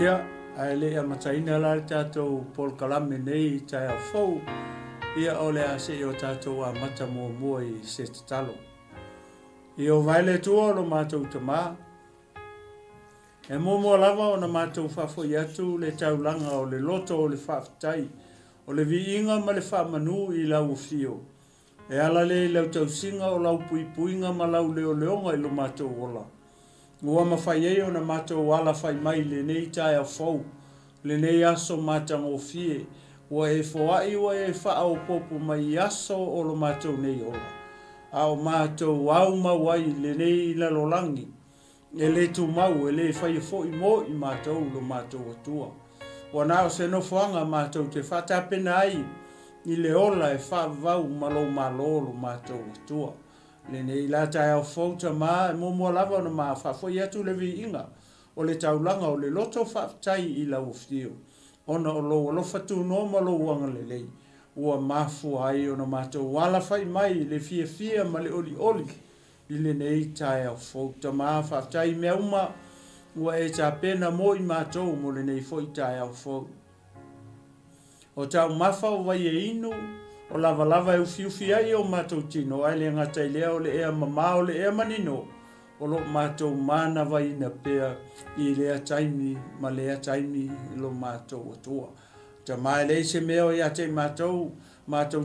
Ia, ai le a mataina la tātou Paul Kalame nei tai a fau. Ia o le a se o tātou a mata mua mua I se tatalo. I o vaile tua o lo mātou tamā. E mua lava o na mātou whafo I atu le taulanga o le loto o le whaftai. O le vi inga ma le whamanu I lau fio. E ala le lau tau singa o lau pui puinga ma lau leo leonga I lo mātou ola. Ua mawhai e o na mātou ala whai mai le nei tai a fau. Le nei aso mātang o fie. Ua e whaai ua e wha au popo mai aso o lo mātou nei ola. A o mātou au mawai le nei lalolangi. E le tu mau e le whai fo I mo I mātou lo mātou atua. Ua nao se no whanga mātou te whatapena ai. I le ola e wha vau malo lo mātou atua. Le nei la tai au fauta ma e mua lava na ma whafoi atu le vi inga o le taulanga o le loto whaftai I lau fio. Ona o lo fatu no ma lo wanga le lei. Ua mafu ai o na mātou wala whai mai le fia ma le oli. I le nei tai au fauta ma whaftai mea uma ua e ta pena mo I mātou mo le nei foi tai au fauta. O tau mawhau vai e inu o lava e ufiufi ai o mātou tino ai le ngata I lea o le ea mama o le ea manino o lo mātou mana vai na pea I lea taimi ma lea taimi I lo mātou atua. Ta mai lei se mea o ia te mātou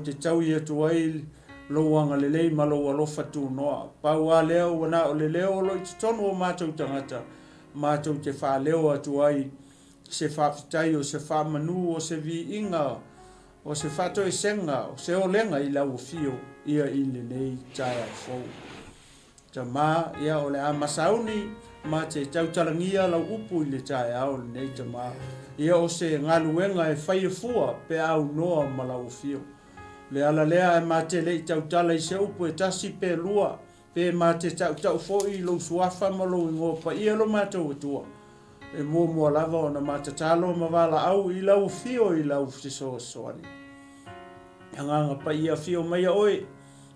te tau I atu ai lo wanga le lei ma lo alofa tu noa. Pau a leo wana o le leo o lo I tonu o mātou tangata. Mātou te wha leo atu ai se whaafitai o se whaamanu o se vi inga o se fato e senga o se olenga I lau fio ia I le nei tai a fau. Ta mā ia o le a masauni ma te tautalangia lau upu I le tai au le nei ta mā. Ia o se ngaluenga e whai fua pe au noa ma lau fio. Le ala lea e ma te lei tautala I se upu e tasi pe lua pe ma te tautau foi lo suafa ma lo ingopa ia lo mātou atua. E mua lava o na matatalo ma wala au I lau fio I lau fiso soani. Hanganga pa ia fio mai oe,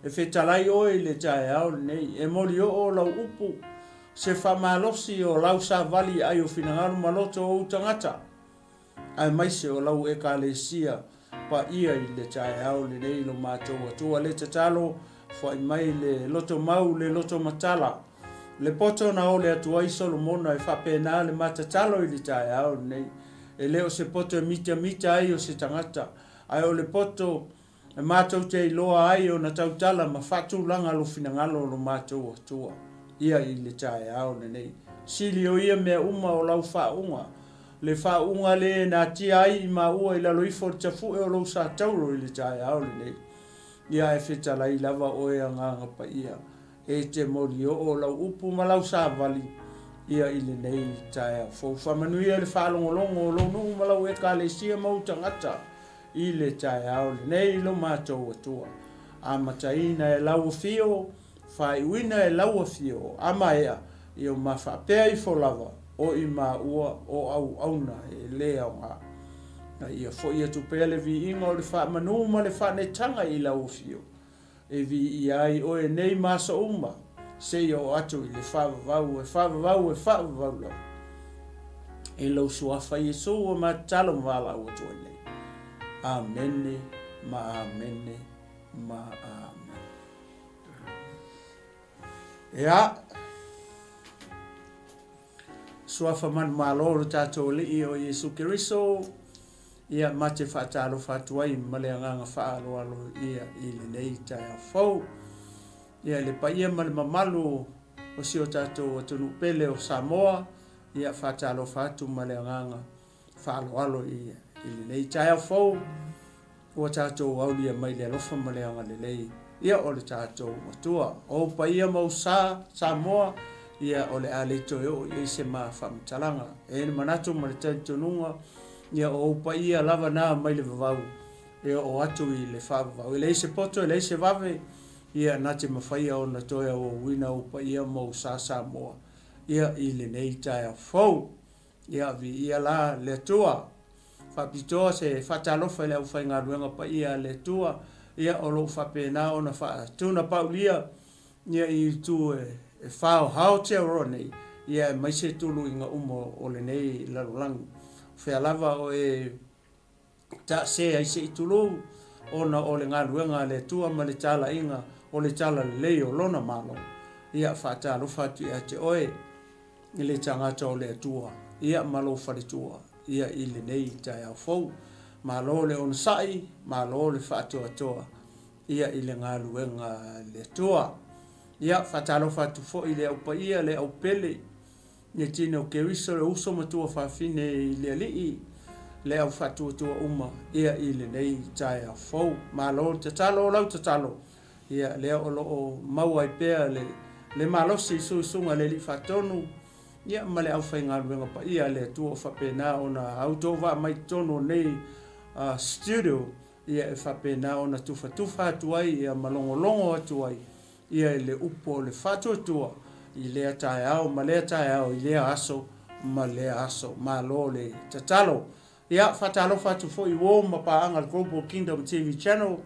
e whetalai oe le tae au nei, e mori o lau upu, se whamalosi o lau sa vali ai o whinangaru maloto o tangata. Ai maise o lau e ka le sia pa ia I le tae au le nei lo mātou atua le tatalo, whai mai le loto mau le loto matala. Le poto na o le atua I Solomona e whapena le matatalo I le tae au nei. E leo se poto e mita ai o se tangata. Ai o le poto e mātou te iloa ai o na tautala ma whatu langa lo finangalo lo mātou atua. Ia I le tae au nei. Sili o ia mea uma o lau whaunga. Le whaunga le na tia ai I maua I lalo ifo te tafu e o lau sa tauro I le tae au nei. Ia e whetala I lava o e anganga pa ia. E te mori o lau upu ma lau sa vali ia I le nei tae fo whamanui e le whalongolongo o lau nungu ma lau e ka le sia mautangata I le tae au le nei lo mātou atua. A mataina e lau fio, whai uina e lau fio, ama ea I o mawhapea I lava o I ma ua o au auna e lea o ngā. Na ia fo ia tupea le vi inga o le wha manu ma le wha netanga I lau fio. E vi I ai o e nei masa uma se o atu I le whavavau lau. E lau suafa Yesu o ma talo mwala o tua nei. Amene, ma amene, ma amen. Ia, suafa man maloro tātou li o Yesu Kiriso, ia mate whaatalo whatuai maleanganga whaaloalo ia I le nei tai a fau. Ia le pa ia male mamalu o si o tātou atunu pele o Samoa, ia whaatalo whatu maleanganga whaaloalo ia I le nei tai a fau. O tātou aulia mai le alofa maleanga le lei. Ia o le tātou matua. O pa ia mau Samoa, ia o le ale toyo I se maa whamtalanga. E ni manatu ma le taitonunga, ia o pa ia lava nā mai le vavau. Ia o atu I le whavavau. I le se poto, I le se vave, ia nate mawhaia o na toia o wina o pa ia mau Samoa. Ia I le nei tai a fau. Ia vi ia la le tua. Whapitoa se whatalofa le au whainga ruenga pa ia le tua. Ia o lo whapena o na wha tuna paulia. Ia I tu e whao hao te oro nei. ia mai se tulu inga umo o le nei lalulangi fea lava o e ta se ai se itulu ona o le ngaluenga le tua ma le tala inga o le tala le lei o lona malo ia whaatalo fatu ia te oe i le tangata o le atua ia malo wharitua ia i le nei tai au fau malo le on sai malo le whaatua toa ia i le ngaluenga le atua ia whaatalo fatu fo i le au paia le au pele ni tino ke wiso le uso matua whawhine i le alii le au whatua tua uma ia i le nei tai au fau malo te talo lau te talo ia le o loo maua i pea le malosi sunga le li whatonu ia ma le au whainga luenga pa ia le tua o whapena ona autova mai tono nei studio ia e whapena ona tufa atuai ia malongolongo atuai ia le upo le whatua tua i lea tae au ma lea tae au i lea aso ma lea aso ma lo le tatalo ia whatalo whatu fo i wo ma paanga Global Kingdom TV channel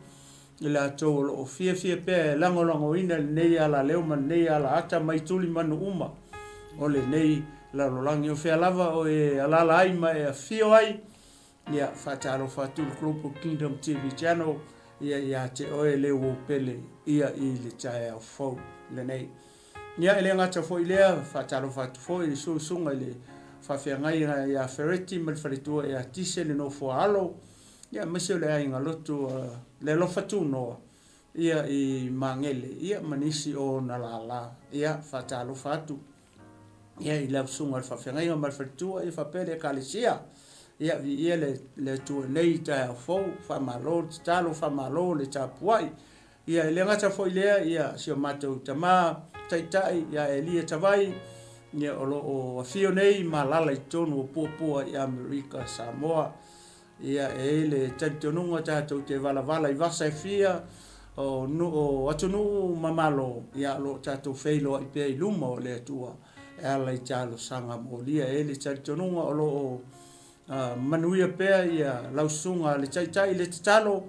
i la tau o fia pea lango ina nei ala leo man nei ala ata mai tuli manu uma o le nei la rolangi o fea lava o e alala ai ma e a fio ai ia whatalo whatu Global Kingdom TV channel ia te oe leo o pele ia i le tae au fau le nei ia ele ngata fo i lea whatalo whatu fo i sunga le whawhiangai ia fereti ma le wharitua ia tise le no fo alo ia mese le ai ngā lotu le lofatu noa ia i mangele ia manisi o na la ia whatalo whatu ia i lau sunga le whawhiangai ma le wharitua ia whapele kalesia ia vi ia le tua nei tae au fau whamalo talo whamalo le tapuai ia le ngata fo i lea ia sio matou tama taitai ia Elia Tavai ia o afio nei malala i tonu o puapua i Amerika Samoa ia le tantonunga tātou te vala i vasa e fia o atunu mamalo ia lo tātou feilo i pia i luma o le atua e ala i talo sanga mo lia le tantonunga o lo manuia pea ia lausunga le taitai le tatalo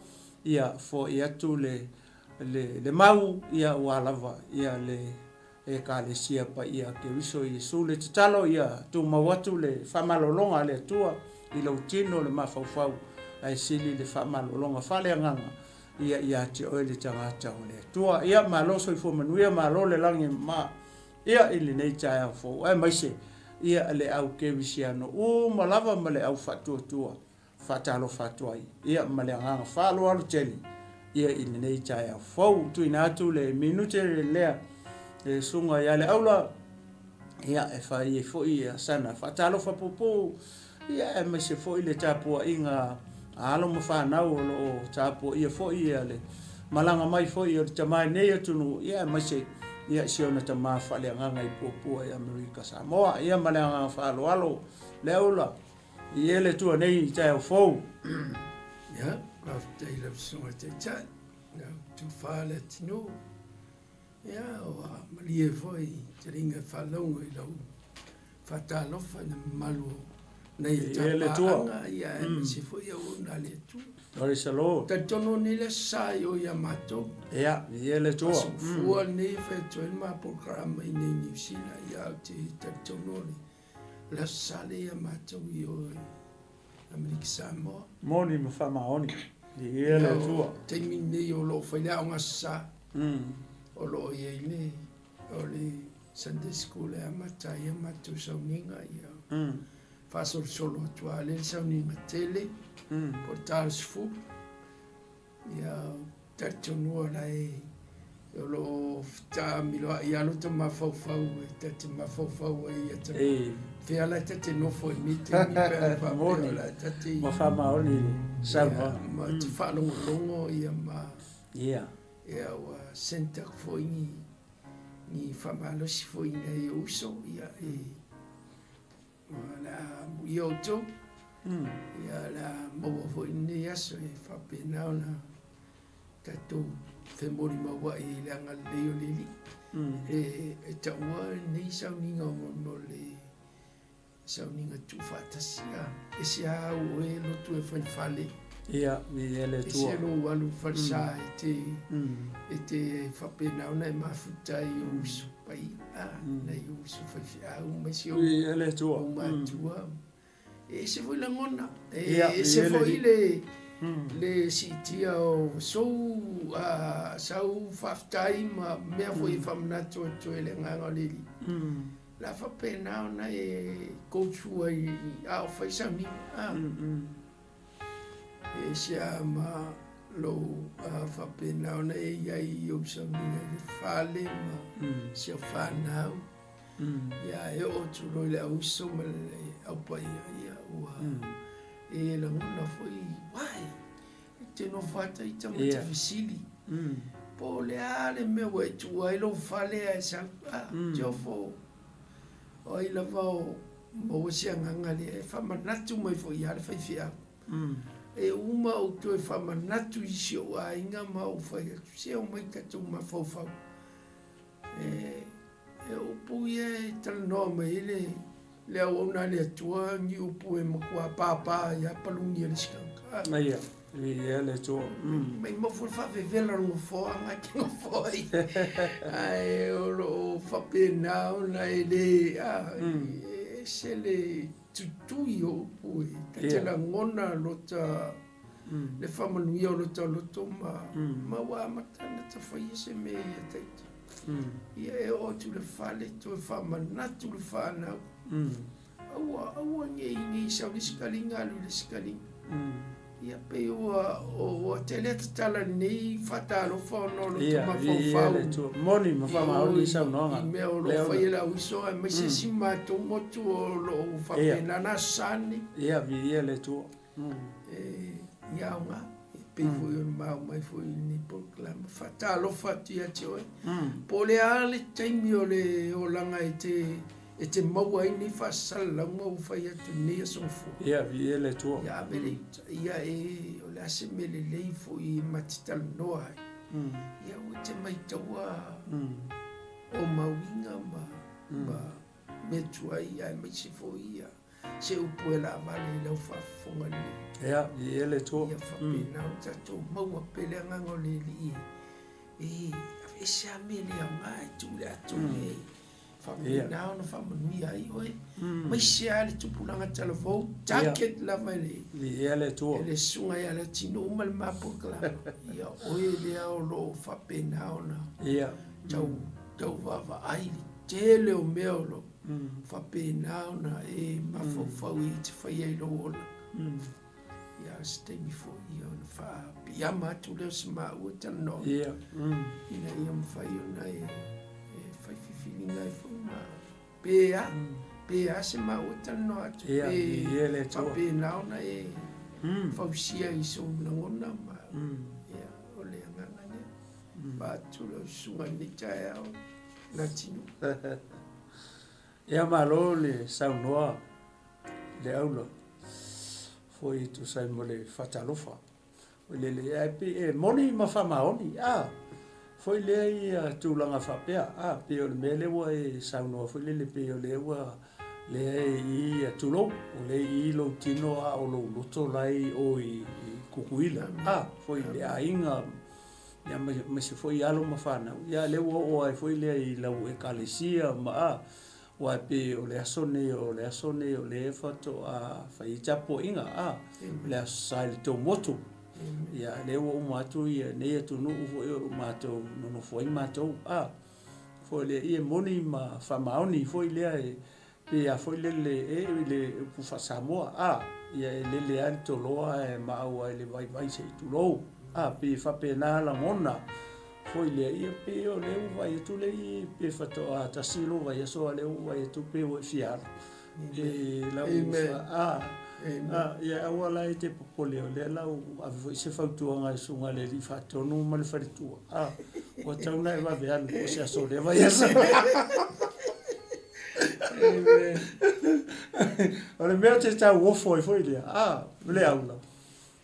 ia fo i atu le mau ia walava ia le e ka le sia pa ia ke wiso i su le tatalo ia tu mawatu le famalolonga le atua i lau tino le mawhauwhau ai sili le whamalolonga whale anganga ia te oe le tangata o le atua ia maloso i fo manuia malo le langi ma ia ili nei tae au fo ai maise ia le au ke wisiano malava ma le au whatuatua whatalo whatuai ia ma le anganga whalo alu teli ia ili nei tae au fo tu ina atu le minute le lea e sunga ia le aula ia e whai e fo i sana whatalo whapopo ia e mai se fo i le tapua inga alo mo whanau o tapua ia fo i le malanga mai fo i o te tamai nei atunu ia e mai se ia siona tama whale anganga i pupua i Amerika Samoa ia male anganga whalo alo le aula i ele tua nei i tae au fo ia raf tei lau sunga te tai tu whale tino ia o malie foi te ringa whalonga i lau whatalofa na malu nei le tua ia se foi o na le tu ore salo ta tono ni le sai o ia mato ia le tua fua nei fe to ma programa i nei New Zealand ia te ta tono ni la sale ia mato i o Amerika Samoa moni me fa maoni le tua te mini o lo foi la nga sa o lo ia ile o le Sunday school e amata ia matu sauninga ia fasol solo tua le sauninga tele portals fu ia tatu no lai o lo ta milo ia lo to ma fau tatu ma fau ia te fe ala tatu no foi mi te mi per fa moni tatu ma fa maoni salva ma te fa longo ia ma ia wa senta foi ni famalo si foi nei uso ia la yo to ia la mo foi ni aso e fa pena ona tato fe mori ma wa i la nga leo lili e ta wa nei sa ninga no le sa ninga tu fa tasia e sia o e lo tu e fa fale ia mi ele tu se lo walu falsa te whapena ona e mafuta i o usu pai na i usu whaiwhia o mai si o ele tu o matua e se foi langona e se foi le sitia o sau whaftai ma mea foi whamnato to ele nganga lili la whapena ona e koutua i a o whaisami e sia ma lo whapena ona e iai o samina le whale ma sia whanau ia e o turo le auso ma le au pai ia ua e la ngona foi wai te no fata i tamo te visili po le ale me we tu ai lo fale a sa jofo o i la vao mo sia nganga le fa manatu mai foi ia le fai e uma o to fa manatu i sio a inga ma o fai se o mai ka tu ma fo fa e o puie tal no me le ona le tua ni o pue mo kwa papa ya palungi le skanka ia ele tu mai mo fa vela no fo anga ki no foi ai o lo fa pena ona ele se le tutuio pue te la ngona lota le fa manuia lota ma wa matana ta foi se me te ia e o tu le fale tu fa manatu le fa na aua ngi sa liskalinga lu liskalinga ia pe o tele tala nei fatalo fa no lo tuma fa moni ma fa ma o sa no nga me o lo fa ia uso e me se sima to motu o lo fa pena na sani ia vi ele tu ia nga pe foi mai foi ni proclama fatalo fatia tio pole ale taimi o langa e te maua ini whasala mau whai atu nea sonfo. Ia, vi ele tua. Ia, mele, ia o le ase mele leifo i matitala noa. Ia, o te maitaua o mawinga ma metua ia, me se fo ia. Se upu e la vale lau whafonga ni. Ia, vi ele tua. Ia, whapena o tato maua pele angango le li. E se a mele au ngai tu le atu le. Whaminao na whamanui ai oe. Mai se ale tupulanga telefou, jacket la vale. Li ele tua. Ele sunga ia la tino uma le mapukla. Ia oe le ao lo whapenao na. Ia. Tau wawa ai li tele o meo lo. Whapenao na e mawhawhau i te whai ai lo ola. Ia stay before ia o na wha. Piama atu leo se maa ua tano. Ia. Ina ia mwhai o na e feelinga e fuma pea se mau tano atu pe naona e fausia i so ngona ma ya ole ngana ne ba tu lo sunga ni tae au na tinu ia malo le saunoa le aulo foi tu sai mole fatalofa le e moni ma fa maoni foi le ia tūlanga whapea, pe o le mele wa e saunoa, foi le pe o le wa le i tūlou, o le i lo tino o lo loto lai o i kukuila, foi le a inga, ia me se foi alo ma whanau, ia le o ai foi le i lau e kalesia ma wa pe o le asone o le e whato a whai tapo inga, le asai le tō motu, ia le o matu ia nei atu no o matu no foi matu foi le ia moni ma famaoni foi le e foi le pu fa samoa ia le alto loa e ma o le vai se tu lo pe fa pena la mona foi le ia pe o le vai tu le pe fa to ta silo vai so le vai tu pe o fiar e la ia wala e te popole o le lau a se fautuanga i sunga le li fatonu ma le faritua o tauna e vave anu o se aso le vai asa o le mea te tau ofo i foi lea le aula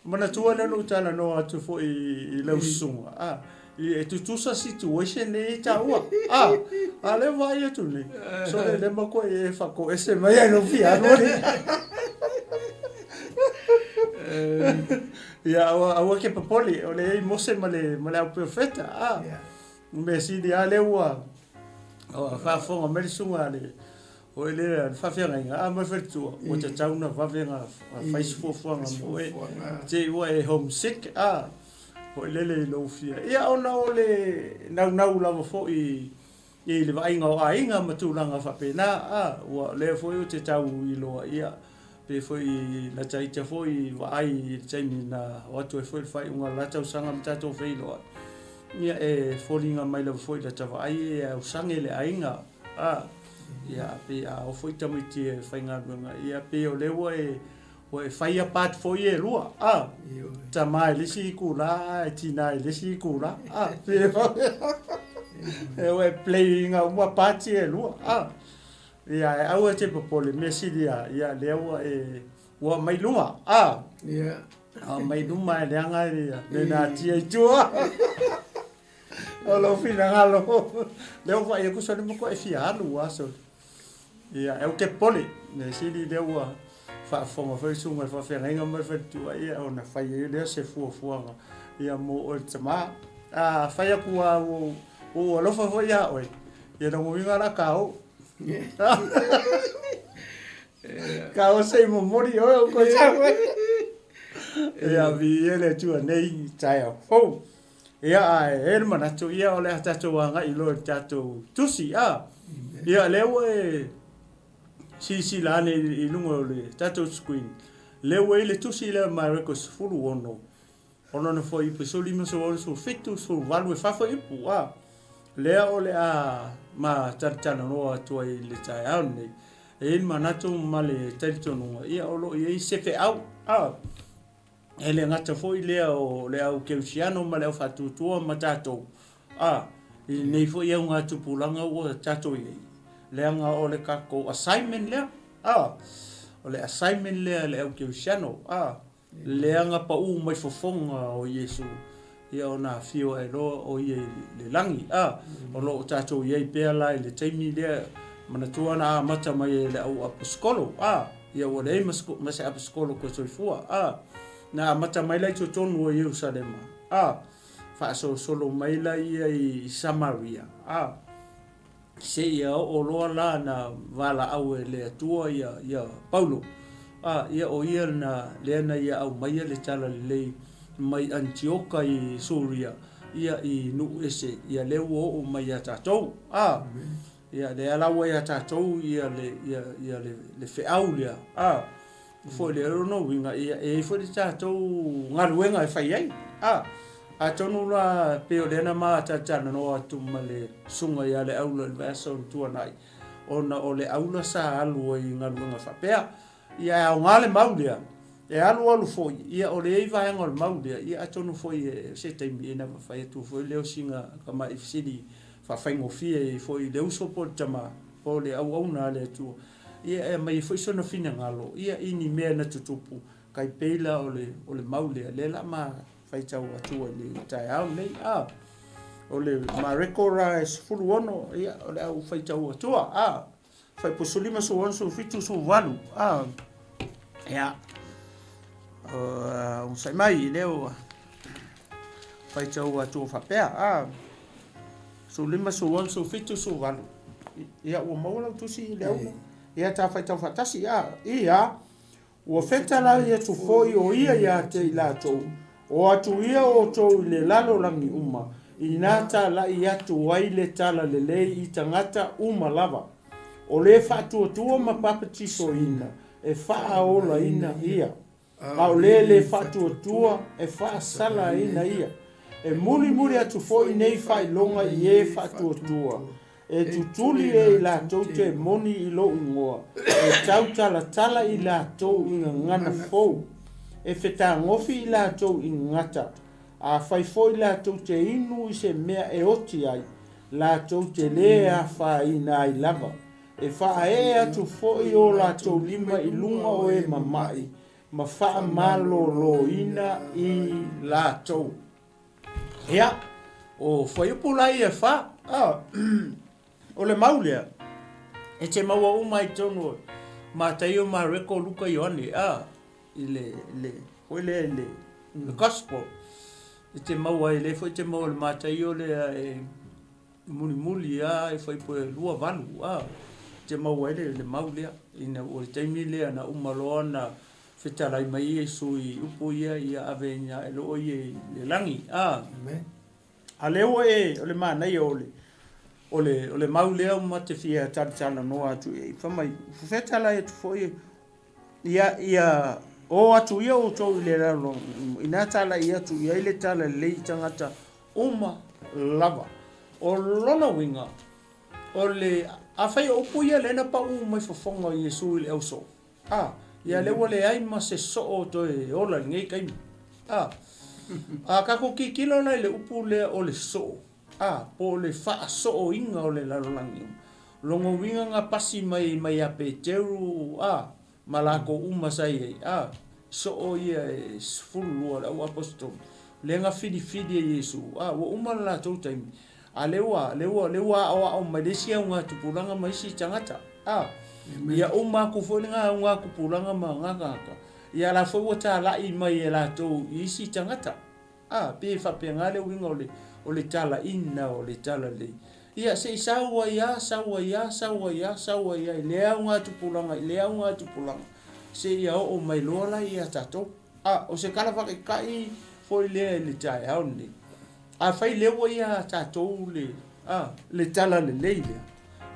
mana tua le no tala no atu fo i lau sunga e tutusa situation e taua le vai atu le so le mako e fako ese mai no fia no ia aua ke papoli o le mose ma le au profeta me si dia le ua o fa fonga me sunga le o le fa fenga nga ma fetu o te tauna fa venga fa fo fonga mo e te ua e homesick o le lo fia ia ona o le nau lava fo i le vai nga ainga matulanga fa pena o le fo te tau i loa ia pe foi la taita foi vai taimi na o tu foi fai unha lata usanga mtato feilo ia e folinga mai la foi la tava ai e usange le ainga ia pe o foi tamiti fai nga ia pe o lewa o e fai a pat foi e lua tamai le si kula tina le si kula pe e o playing a uma party e lua ia au te popole me silia ia lewa e wa mai luma ia mai luma le anga le na tia tua o lo fina ngalo leo va e kusa mo ko e fia alu aso ia e o te pole me sili lewa fa fonga fa sunga fa fa nga mo fa tua ia ona fa ia le se fu ia mo o tama fa ia ku o lo fa ia oi ia no mo vinga la kao Kau sei mo mori o ko chawe. Ia vi ele tu nei taia. Fo. Ia e mana tu ia ole tatu wanga i lo tatu tusi Ia lewe si lane i lungo le tatu screen. Lewe le tusi le Marcos fulu ono. Ono no foi pesoli mo so fitu so valu fa foi pu lea ole ma tartana no atu i le tai au nei e manatu ma le tartano ia olo i se fe au ele ngata foi lea o le au keusiano ma le fatu tua matato i nei foi ia nga tupulanga o tato i le nga ole kako assignment lea ole assignment lea le au keusiano le nga pa u mai fofonga o Yesu ia ona fio e lo o ie le langi o lo tato ie pe ala le taimi le mana tuana mata mai le au apostolo ia o le mas apostolo ko soifua na mata mai le tonu o Jerusalem fa solo mai la ia i Samaria se ia o lo la na vala au le tua ia Paulo ia o ia na le na ia au mai le tala le mai Antioka i Suria ia i nu ese ia le o mai ata tou ia le ala wa ata tou ia le fe aulia fo le no winga ia e fo le tou ngaruenga e fai ai a tonu la pe o le na ma ata no atu male sunga ia le aula le vaso tu nai ona o le aula sa alu i ngaruenga fa pea ia o ngale maulia e alu foi ia o le vai ngol maulia ia atonu foi se taimi ena fa tu foi le singa kama ifsidi fa faingo fie foi le uso por tama po le au na le tu ia mai foi sono fina ngalo ia ini me na tutupu kai pela o le maulia le la ma fai tau atu le tai au nei o le marekora es fulu ono ia o le au fai tau atu fai posolima so onso fitu so valu ia sai mai leo fai tau atu fa pea so lima so one so fitu so valu ia o maula tu si leo ia ta fai tau fatasi ia o feta la ia tu foi o ia te la to o atu ia o to le lalo langi uma inata la ia tu wai le tala le i tangata uma lava o le fatu tu ma papati so ina e fa ola ina ia au le fatu tua e fa sala ina ia e muri atu foi nei fai longa i fatu tua e tutuli e la tote moni i lo ngoa e tau tala i la to ngana fo e feta ngofi i la to ngata a fai foi la tote inu i se mea e oti ai la tote le a fa ina i lava e fa atu foi o la to lima i lunga o e mamai ma fa malo lo ina i la to ia o foi pulai e fa o le maulia e te maua uma i tonu ma taio ma reko luka ione i foi le gospel te mau ai le foi te mau le matai o le muli e foi po lua valu te mau ai le mau le ina o te mi le na umalona fetala mai e sui upo ia avenya e lo ie le langi Amen. a le o le manai o le mau lea ma te fia tala no atu e famai fetala e foi ia o atu ia o tau le raro ina tala ia tu ia le tala le tangata uma lava o lona winga o le afai o puia le na pa mai fofonga Yesu le auso ia le wale ai ma se so o to e ola ngai kai ka ko kilo na le upu le o le so po le fa so o inga o le larolangi longo winga nga pasi mai a peteru malako uma sai so o ia fulu o apostol le nga fidi e Yesu wo uma la to time lewa o madesia nga tupulanga mai si tangata ia uma ku folinga nga ku pulanga manga ia la fo wata la i mai la to isi tangata pe fa pe ngale winga o le tala ina o le tala le ia se sawa ia le nga tupulanga se ia o mai lola ia tato o se kala fa kai foi le tai au ni fai le wo ia tato le tala le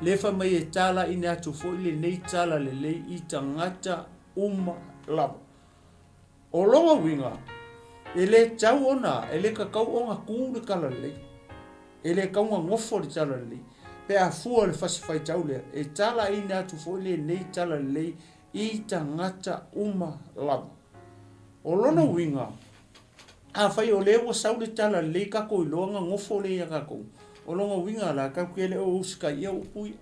le fa mai tala ina tu foi le nei tala le i tangata uma lava o longa winga ele tau ona ele ka kau onga ku le kala le ele ka nga ngofo le tala le pe a fu le fai tau le e tala ina tu foi le nei tala le i tangata uma lava o lona winga fai o le wo sau le tala le ka ko longa ngofo le ka ko o longa winga la ka kele o uska ia upui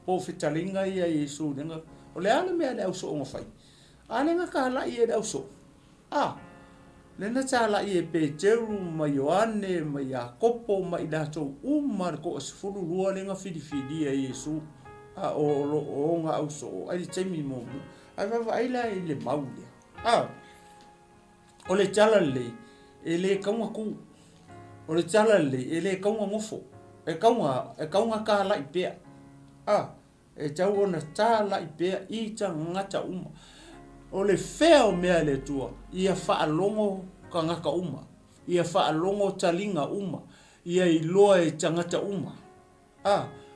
po fitalinga ia Yesu nenga o le ale me le auso o fai ale nga ka la ia auso le na tala ia Peteru mai Ioane mai Jakopo mai dato ko sfulu lua le nga fidi ia Yesu o nga auso ai temi mo ai va ai la le maule o le tala le ele kaunga ku o le tala le ele kaunga ngofo e kaunga ka la ipea e tau ona tala ipea i ngata uma o le feo mea le tua ia whaalongo ka ngaka uma ia whaalongo talinga uma ia i loa e tangata uma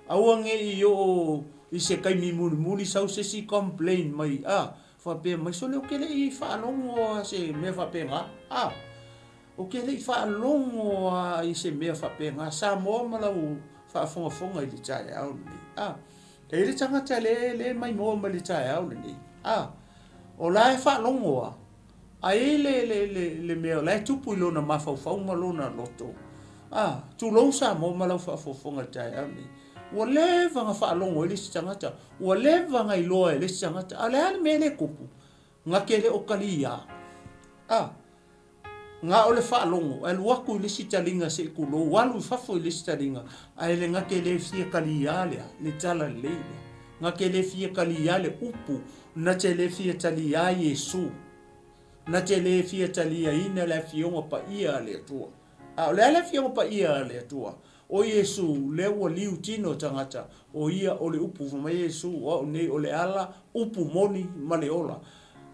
aua nge i o i se kai muli sau se si complain mai whapea mai so leo kele i whaalongo se mea whapea nga o kele i whaalongo i se mea whapea nga sa moa malau whaafonga i le tae au ni e le tangata le mai moa ma le tae au ni o la fa longo ai le me la tupu i lona mafau ma lona loto tu lo sa mo ma la fa fonga tai ani o le va fa longo le tangata o le va ngai lo le tangata ala me le kupu nga kele o kalia nga o le fa longo el waku le sitalinga se ku lo walu fa fo le sitalinga ai le nga kele fi kalia le tala le nga kele fi kalia le upu na te le fia tali a Yesu na te le fia tali a ina la fionga pa ia le tua le fionga pa ia le tua o Yesu le wa liu tino tangata o ia o le upu ma Yesu o ne o le ala upu moni ma le ola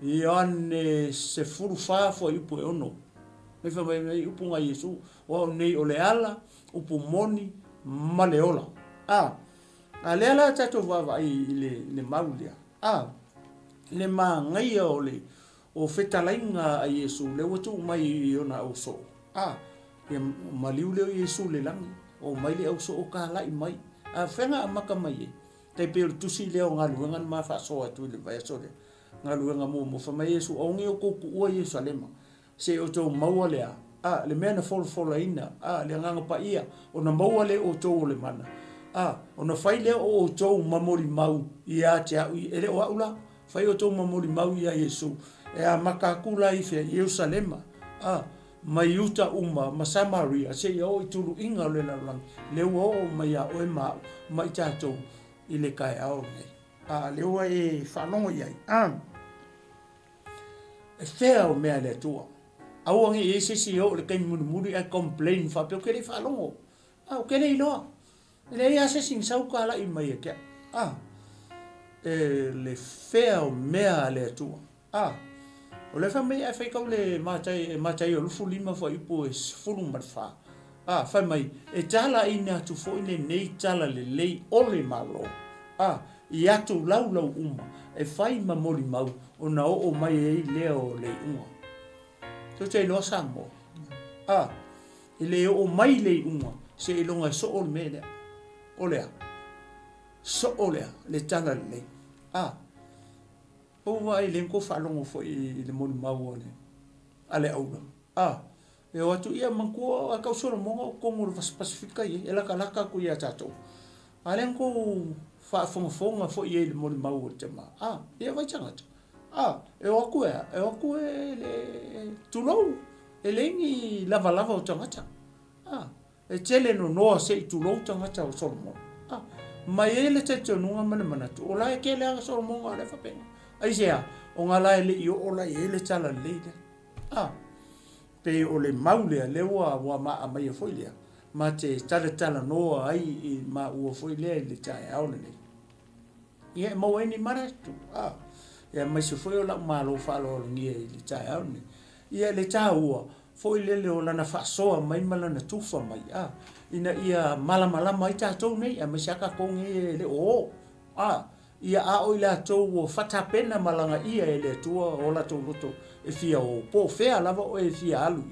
Ioane se furu fa fo upu ono me fa mai upu nga Yesu o ne o le ala upu moni ma le ola le ala tato va i le maulia le ngai o fetalainga a Yesu le watu mai i ona o so e maliu le Yesu le langi o mai le au so o ka lai mai fenga amaka mai te pe tusi le o ngaluenga ma fa so atu le vai so le ngaluenga mo fa mai Yesu o ngi o ko o Yerusalema se o to maua le le mena fol ina le nganga pa ia o na maua le o to le mana o na fai le o to mamoli mau ia te ele o aula fai o tō mamori mau ia Yesu e a makakula i fea Yerusalema mai uta uma ma Samaria se ia o i tulu inga le lalang le o mai a oe mau mai tātou i le kai ao nei le ua e whanongo iai e fea o mea le tua au angi e se o le kai muri a complain fa pe ke le fa longo au ke le lo le ia se sing sau ka la i mai ke le fea o mea le tua o le fa mai e fa ka le matai o lufu lima fo ipo e fulu marfa fa mai e tala ina tu fo ine nei tala le ole malo i atu lau uma e fai mamoli mau o na o mai e leo le uma to te lo samo i le o mai le uma se i longa so o me olea so olea le tala le o vai le ko fa longo fo i le moli mau ole ale aula e o atu ia manko a ka so mo ko mo pasifika e la kalaka ku ia tato ale ko fa fonga fo i le moli mau o te ma ia vai tangata e o ku le tulou e lengi lava o tangata e tele no se tulou tangata o solomon mai ele te nunga mana tu ola e ke le solomon ale fa penga ai sea o ngala ele i o la ele tala le pe o le maule le wa ma mai e foi le ma te tala no ai ma o foi le tai au le ia mo ni mara tu ia mai se foi o la malo fa lo ni le tai au ni ia le tau foi le o la na fa so mai mala na tufa mai ina ia mala mai ta to nei a mai saka ko nge le ia o ila to o fata pena malanga ia ele tua o la to luto e fia o po fea lava o e fia alu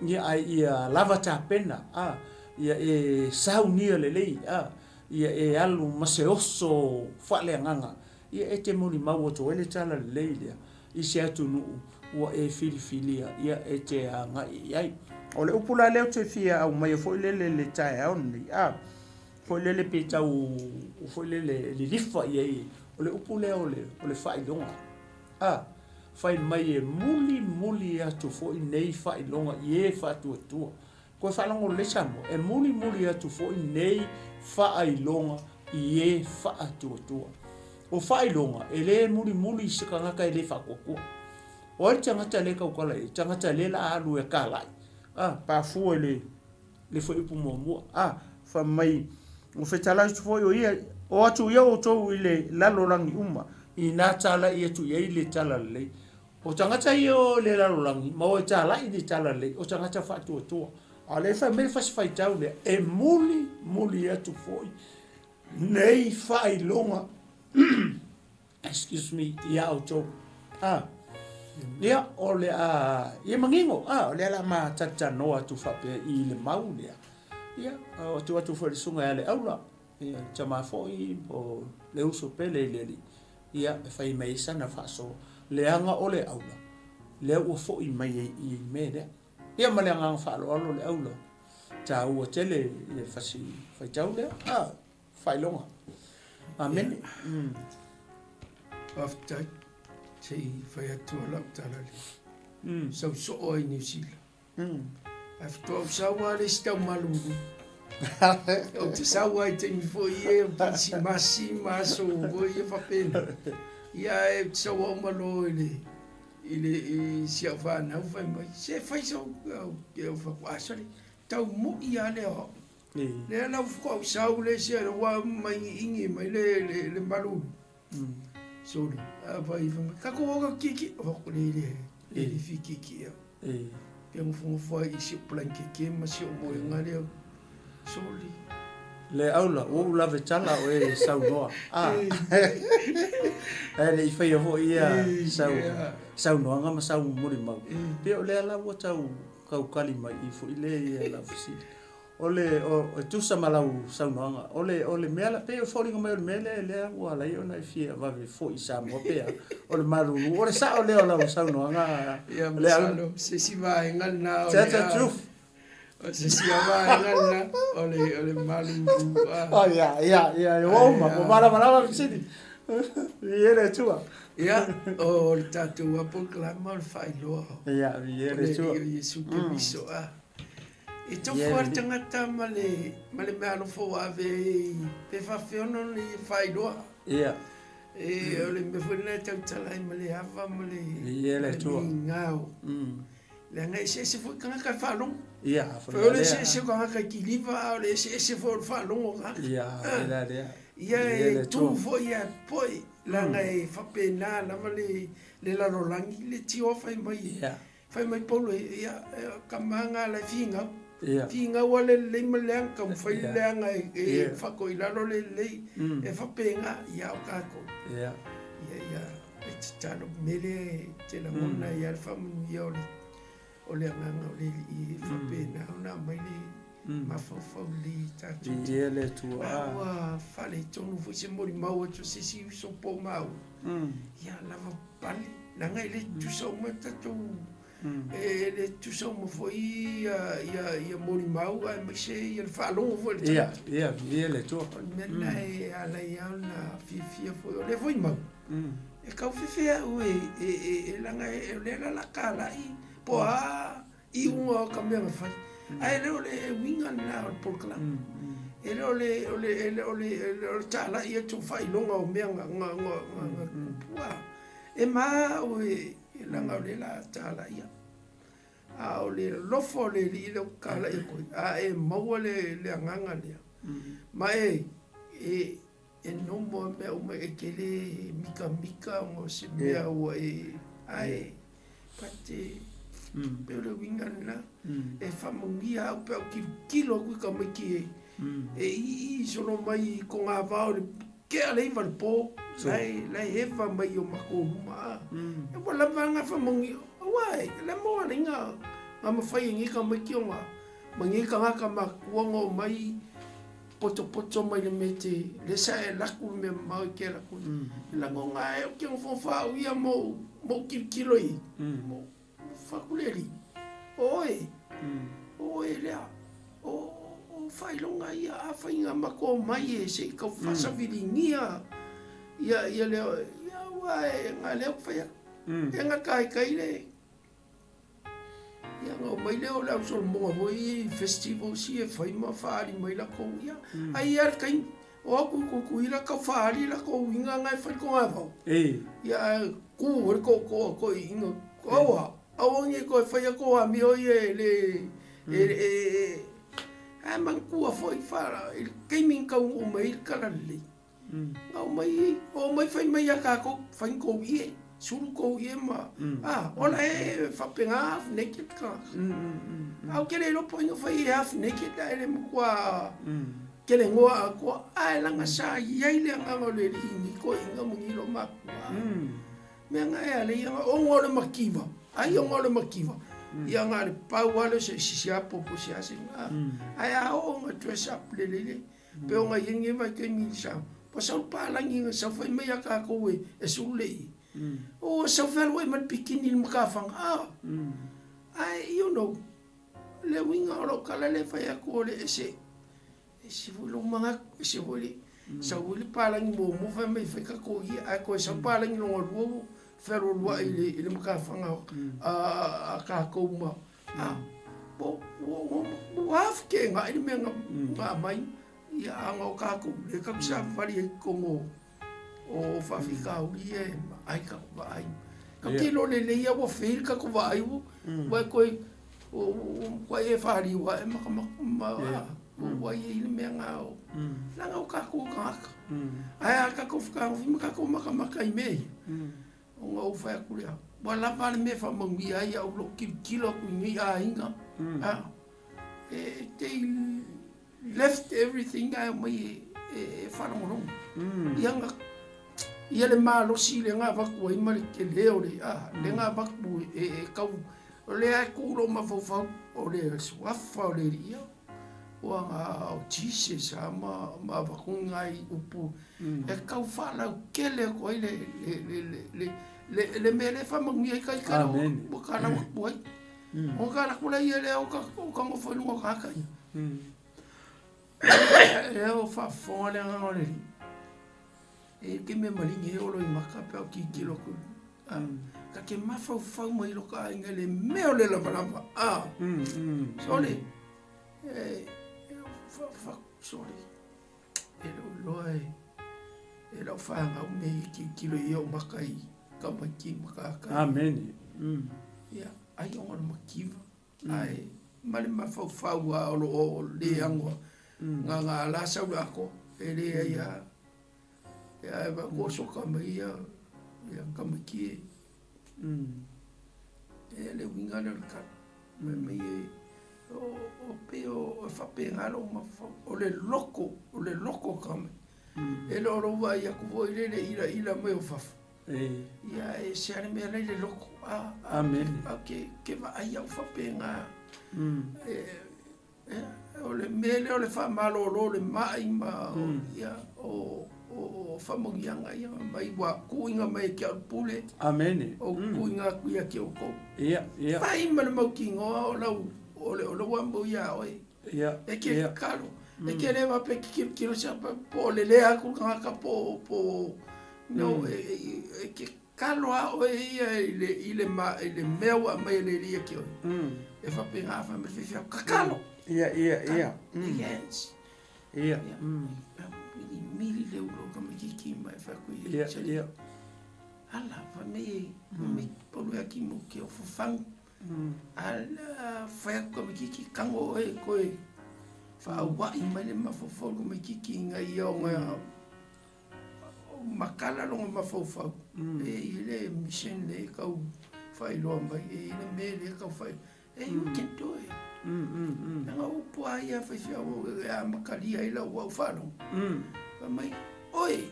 ia lava ta pena ia e saunia le lei ia e alu maseoso fale nganga ia e te moni mau to ele tala le lei i se atu nu o e filifilia ia e te nga ai o le upula le te fia au mai fo le tai au ni foi le pita o foi le lifa ye o le upule o le fai longa fai mai e muli atu foi nei fai longa ye fa tu ko fa longa le chamo e muli atu foi nei fai longa ye fa tu o fai longa ele muli se kanga ka ele fa ko o tanga le ka ko la tanga le la alu e kala pa fu le foi pu mo fa mai o fetala foi o ia o atu ia o to ile lalolangi uma i na tala ia tu ia ile tala le o tangata io le lalolangi ma o tala i tala le o tangata fa tu ale fa me fa fai tau le e muli atu foi nei fai longa excuse me ia o to ia ole ia mangingo ole la ma tata no atu fa pe i le mau le ia o tu foi sunga ale aula ia chama foi o le uso pele le ia fai mai sana fa so le anga ole aula le o foi mai i me le ia male anga fa lo le aula ta o tele le fasi fai tau le fai longa amen after sei fai atu la tala le so oi New Zealand after sawa le sta malu o te sawa te mi foi e si maso voi e fa pena ia e sawa malo ile si fa na fa mai se fai so e fa quasi tau mo ia le o le na fu sau le se wa mai ingi mai le malu so vai fa ka kiki o le fi kiki pe mo fu i si plan kiki ma si o mo ngale soli le aula o la vetala o e sau noa ele fai o ia sau noa nga sau muri mau pe o le ala o tau kau kalima i fo ile la fisi ole o tu sa malau sau noa ole mela pe o foli ngame mele le o ala i ona fia va ve fo i sa mo pe ole maru ole sa ole la sau noa nga le ala se si va ngal na ole se si va ngal ole malu ya o mala sini viene tua o tatu apo clamor fai lo viene tua Yesu ke biso e to forte ngata male me alo fo ave pe fa fe no ni fai lo E o le me foi na tau talai ma le hava ma le Ia le tua. ngao. Le ngai se foi kanga ka falong. Ia, foi o le se kanga ka kiliva o le se foi falong o ka. Ia, ela rea. Ia e tu foi ia poi la ngai fa pena la ma le la rolangi le tio fai mai. Ia. Fai mai polo ia kamanga la finga. Ia. Finga wale le maleang kam fai leanga e fa ko ilalo le e fa penga ia o kako. Ia. Ia e talo mele te la mona ia fa mu ia o le nganga o le i fa pena ona mai le ma fa li tatu. Ia le tua. Wa fa le tonu fu se mori mau to se si so po mau. Ia lava pali la ngai le tu so ma tatu. E le tu so mo foi ia mori mau ai me se ia fa longo foi. Ia le tua. Mena e ala ia na fifia foi o le foi mau. E kau fifia o e langa e le la kala i po i unga ka me fa. Ai le winga na por kala. E le tala ia tu fa longa o me nga pua. E ma o e langa le la tala ia. A o le lofo le le kala e ko. A e mau le nganga le. Ma e no mo me o me ke le mika mo se me o e ai pate pe le winga na e famongia o pe kilo ku ka me ki e I sono mai ko nga va o ke ale va po lai heva mai o mako ma e wala vanga famongia wai le mo nga ma fai ngi ka me ki o ma mangi ka ka ma kuongo mai poto mai le mete le sa e la ku me ma ke la ku la ngonga e ke fo fa u ya mo kilo I mo fa ku le ri oi le o fai longa ia a fai nga ma ko mai e se ka fa sa vilingia ia le ia wa nga le fa e nga kai le ia nga mai le o la so mo voi festival si e fai ma fa mai la ko ia ai ar kai o ku ila ka fa la ko winga nga fa ko ava ia ku ko inga ko au ngi ko fa ko a mi o le a man ku a foi fa il gaming ka o mai kala le au mai fa mai ka ko fa ko ie suru ko ie ma ola e fa penga naked ka au kele lo po fa ie half naked ele mo kwa kele ngoa ko ai langa sa ia ile nga le ni ko inga mo ngilo ma me nga ele ia o ngole makiva ai o ngole makiva ia nga le pau wale se po se ase ai a o nga dress up le pe o nga yengi va ke mi sa po sa pa la ngi sa foi me ya ka ko e sule o sa fel we man bikini mo ka fang ai you know le winga lo kala le fa ya ko le ese vulo manga ese voli sa voli pa la ngi mo fa me fa ka ko i ai ko sa pa la ngi lo lo fero lua ile maka fanga a ka ko ma bo waf ke nga ile me nga mai ia anga ka ko le ka sa fali ko mo o fa fika o ie ai ka vai ka kilo le ia wo feel ka ko vai wo ko ko e fali wa ma wa ile me nga o la nga ka ko ka ai ka ko fika ka ko maka i me o nga ufa ya kulia wala vale me fa mangi ai au lo kilo ku ni a inga they left everything I mai fa no yanga le malo si le nga va ku i mari ke le le nga va ku ka le a ku lo ma fa o le swafa o le ria o nga o tise sa ma va ku ngai upu ka fa la ke le ko le mele fa mangi kai ka o ka na ko o ka na ko le o ka mo fo no ka ka o fa fo le nga le e ke me malingi o lo i maka pe o ki kilo ku ka ke ma fa mai lo ka inga le me o le la palamba sorry fa sorry e lo e lau whaanga o me ki kilo i au makai kamaki makaka. Amen. Ia, ai o ngana makiwa. Ai, male mawhau a olo o le angwa. Ngā la sau lako, e rea ia. Ia, e wako soka mai ia. Ia, kamaki e. E le winga le kaka. Mai e. O peo, o whape ngalo o le loko kame. E lo roa ia kuvo i lele ila mai o whafu. Ia e seare mea rei le loko. Amen. Ke wa ai au whape ngā. O le mele o le whamalo o lo le mai ma. Ia o whamungianga ia mai wa kuinga mai kia pule. Amen. O kuinga kuia ki o kou. Ia. Whai mana mau ki ngoa o lau. O le wambo ia oi. E ke kalo. E ke lewa pe ki kiro sa po le lea ku ka po no e ke kalo a oi ia ile mea wa mai le ria ki oi. E fa pe nga fa me fifia ka kalo. Ia. Yes. Ia. Mili le ulo ka me ki mai fa ku ia. Ala fa me polu aki mo ke o fang. Ala whai ko me kiki kango e koe whaawai mai le mawhawhau ko me kiki nga i au ngā makala longa mawhawhau e i le mission le kau whai loa mai e i le me le kau whai you can do it nga upo ai a whai whiau e a makaria i lau au whanong mai oe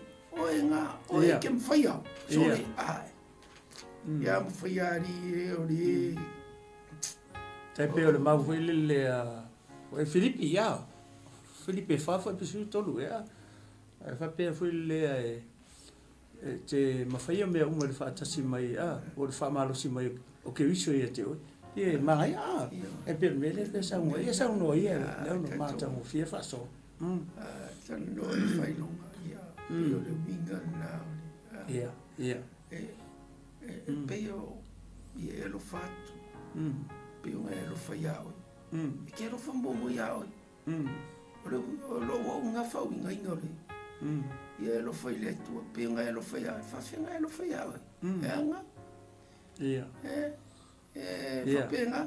nga oe ke mwhai au sore ai ia mwhai ari e o le Tai pe o le mau hui le o e Filipi ia. Filipi fa pe su tolu ia. E fa pe hui le te mawhaia mea uma le whaatasi mai a. O le whaamalosi mai o ke wiso ia te oi. Ie magai a. E pe me le saunga. Ia sauno ia. Leo no mata mo fia whaso. Tano no e whainonga ia. Peo le winga na. Ia. E peo i e lo fatu. Peo nga e lo whai au. E ke lo whambomo i au. O lo wau ngā whau i ngai ngore. I e lo whai le tua. Peo nga e lo whai au. Whawhi nga e lo whai au. E anga. Ia. E whapenga.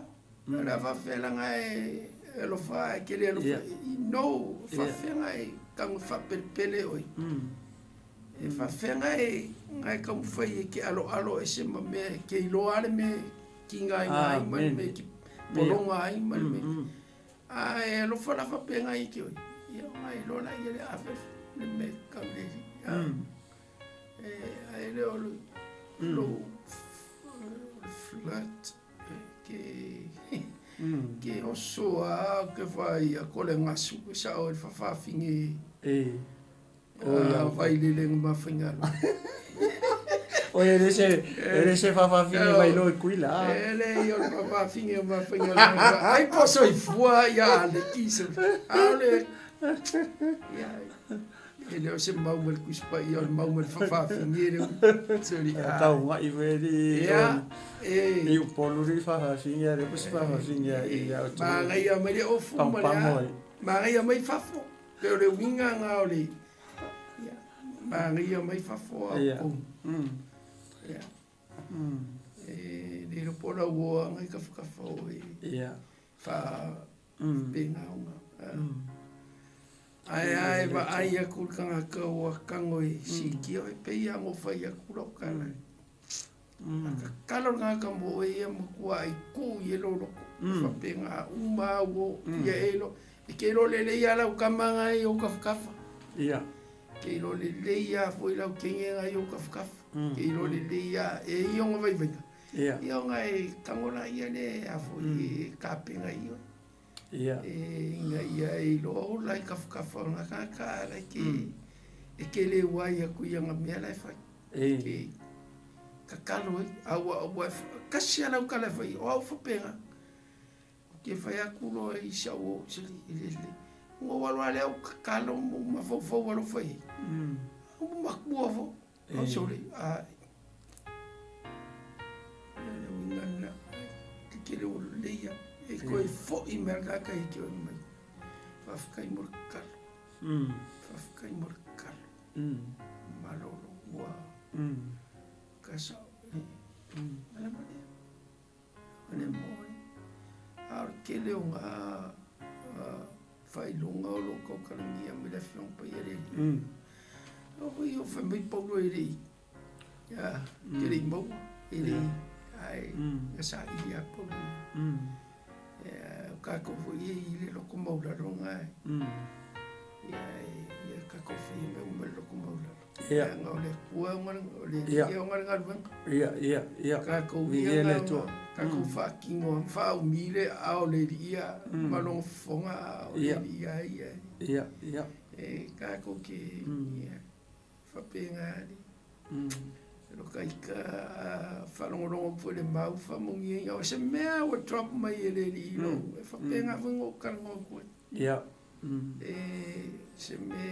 Ra whawhela nga e lo whai. Ke le lo whai. No. Whawhi nga e kangu whapelpele oi. E whawhenga e ngai kamu whai e ke alo e se ma me. Ke ilo ale me. Ki ngai mai me ki polonga ai mai me. E lo whala whapenga i ki oi. Ia ngai lo la i le awe le me kaulezi. E le o lo flat ke o soa ke whai a kole ngasu sa o le whawhawhingi. Vai le lenga mawhingalo. O ele se whawhawhingi mai loi kuila. Ele i o le whawhawhingi o mawhingalo. Ai poso i fua ia le kiso. Aole. Ele o se maumel kuspa i o le maumel whawhawhingi. Tau ngai veri. Ia. I upolu ri whawhawhingi. Re pusi whawhawhingi i au tu. Ma ngai a mai le ofu ma lea. Ma ngai a mai whafo. Ke o le winga ngā o le. Ma ngai a mai whafo a kou. Ia. Le ropola ua ngai ka whakawhau e. Ia. Wha penga unga. Ai wa ai a kulkanga ka ua kango e siki o e pei a mo whai a kurau kana. Kalo ngā ka mo e a makua ai ku i e loro. Wha penga uma uo ia e lo. E ke lo le lei ala u kamanga e o ka whakafa. Ia. Ke lo le leia foi lau kenga i o ka whakafa. Ke lo le leia e ionga vai vai. Ionga e kangora ia le a foi e kapenga i o. E inga ia e lo lai ka whakafa nga kaka lai ke e ke le wai a kui anga mea lai whai. Ke kakalo e awa kasi ala u kala whai o au whapenga. Ke whai a kulo e isa o sili i le. Ngō walo ale au kakalo ma fau walo whai. Makua fo. O sori. Ele wingana. Ke kere o leia. E koe fo i mea kaka i ki o mai. Whawhikai mora kalo. Whawhikai mora kalo. malolo ua kasa ala mane moi ar kele unga failunga o lo ko kalangia me la fiong pa yere o yo fa me paulo ere ya kele mo ere ai kasa ia paulo ka ko foi ile lo ko mo la ronga ya ka ko fi me lo ko mo la ya ngole kua ngole ya ngale ngal ya ka ko ia to ka ko fa kingo fa umile a o le ia malong fonga o le ia ka ko ke fa penga lo kai ka fa longo po le mau fa mo ngi o se mea o drop mai le lo fa penga fungo ka ngo ko se me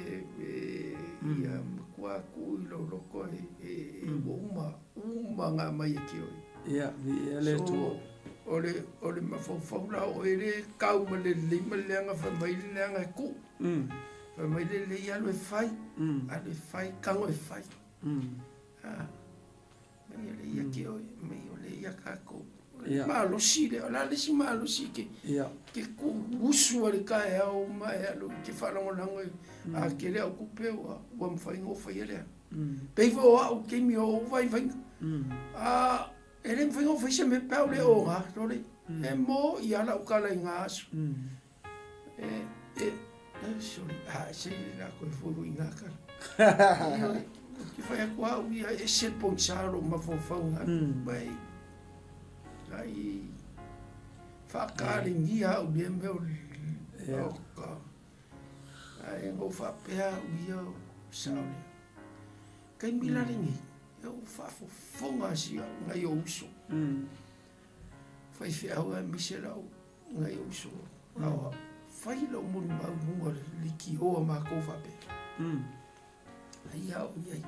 ia kwa ku lo ko uma nga mai ki o vi ele tu ole ma fo la o ele kau ma le lima le nga fa mai le nga ku fa mai le ia lo fai ale fai ka ngo fai mai le ia ki o mai ole ia ka ko ma lo si le la le si ma lo si ke ku usu le ka e o ma e lo ke fa lo ngo a ke le o ku pe o mo fai ngo fai le pe vo o ke mi o vai ele foi o fez me pau le o ha role mo ia la o kala ngas sorry se la ko foi inga ka que foi a qual ia esse poncharo ma fo bai ai fa kali ia o bien meu ka ai ngo fa pea ia saule kai milaringi eu faço fonga si ngai uso fai fiau a misela ngai uso fai lo mun ma mun liki o ma ko fa pe ai au ai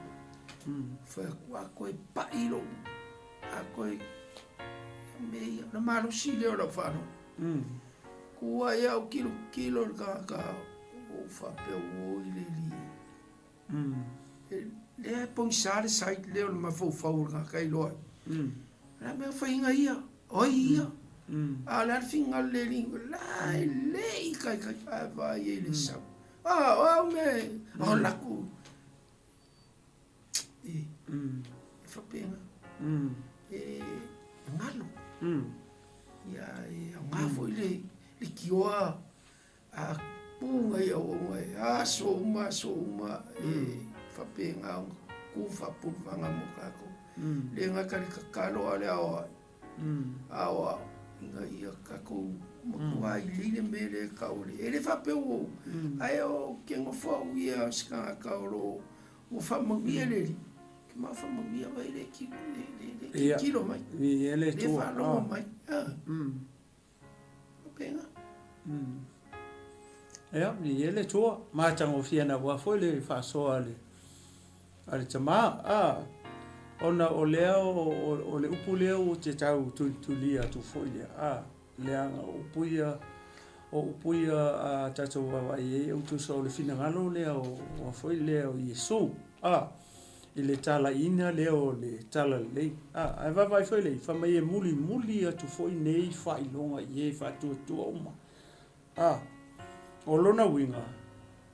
fa kwa ko pa ilo a ko me na malo si le o fa no ku ai au kilo ka o fa pe o ile le pensare sai le ma fo ga kai lo la me fa inga ia oi ia ala finga le la le kai va ele sa me la ku fa pena ngalo ya nga fo le kioa a punga ia o mai so ma fa penga ku fa pu vanga mo ka ko le nga ka kalo ale awa nga ia ka ko mo wa ile mele ka ole ele fa pe o ai o ke ngo fo ia ska ka o fa mo ile ke ma fa mo ia vai le ki kilo mai ele tu fa lo mai penga ni ele tu ma chango fiana wa fo le fa so ale tama ona o leo o le upu leo te tau tulia tu foia leanga upuia a tatou wawai o tu so le fina ngalo leo o foi leo Yesu i le tala ina leo le tala le ai vai foi le fa mai muli tu foi nei fa ilonga ye fa tu oma o lona winga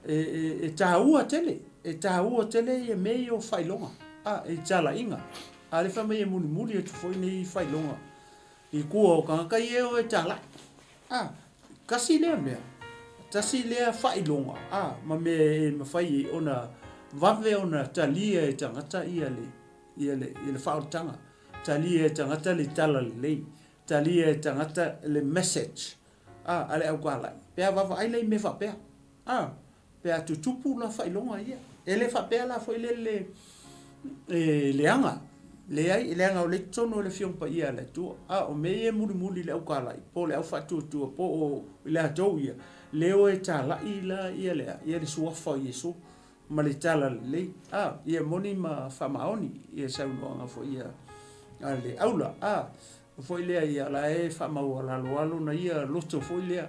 e taua tele e mei o failonga e tala inga ale fa mai muli tu foi nei failonga i kua o kanga e o e tala kasi le me tasi le failonga ma me ma fai ona vave ona talia e tangata ia le fautanga talia e tangata le tala le talia e tangata le message ale au kala pe vava ai le me fa pe pe atu tupu la failonga ia ele fa pe la foi le leanga leanga o le tono le fiong pa ia le tu o me muli le au kala po le au fa tu po o le atou ia leo e tala ila ia le suafa Yesu ma le tala le ia moni ma famaoni ia saunoanga fo ia ale aula foi le ia la e famau la loalo na ia loto foi le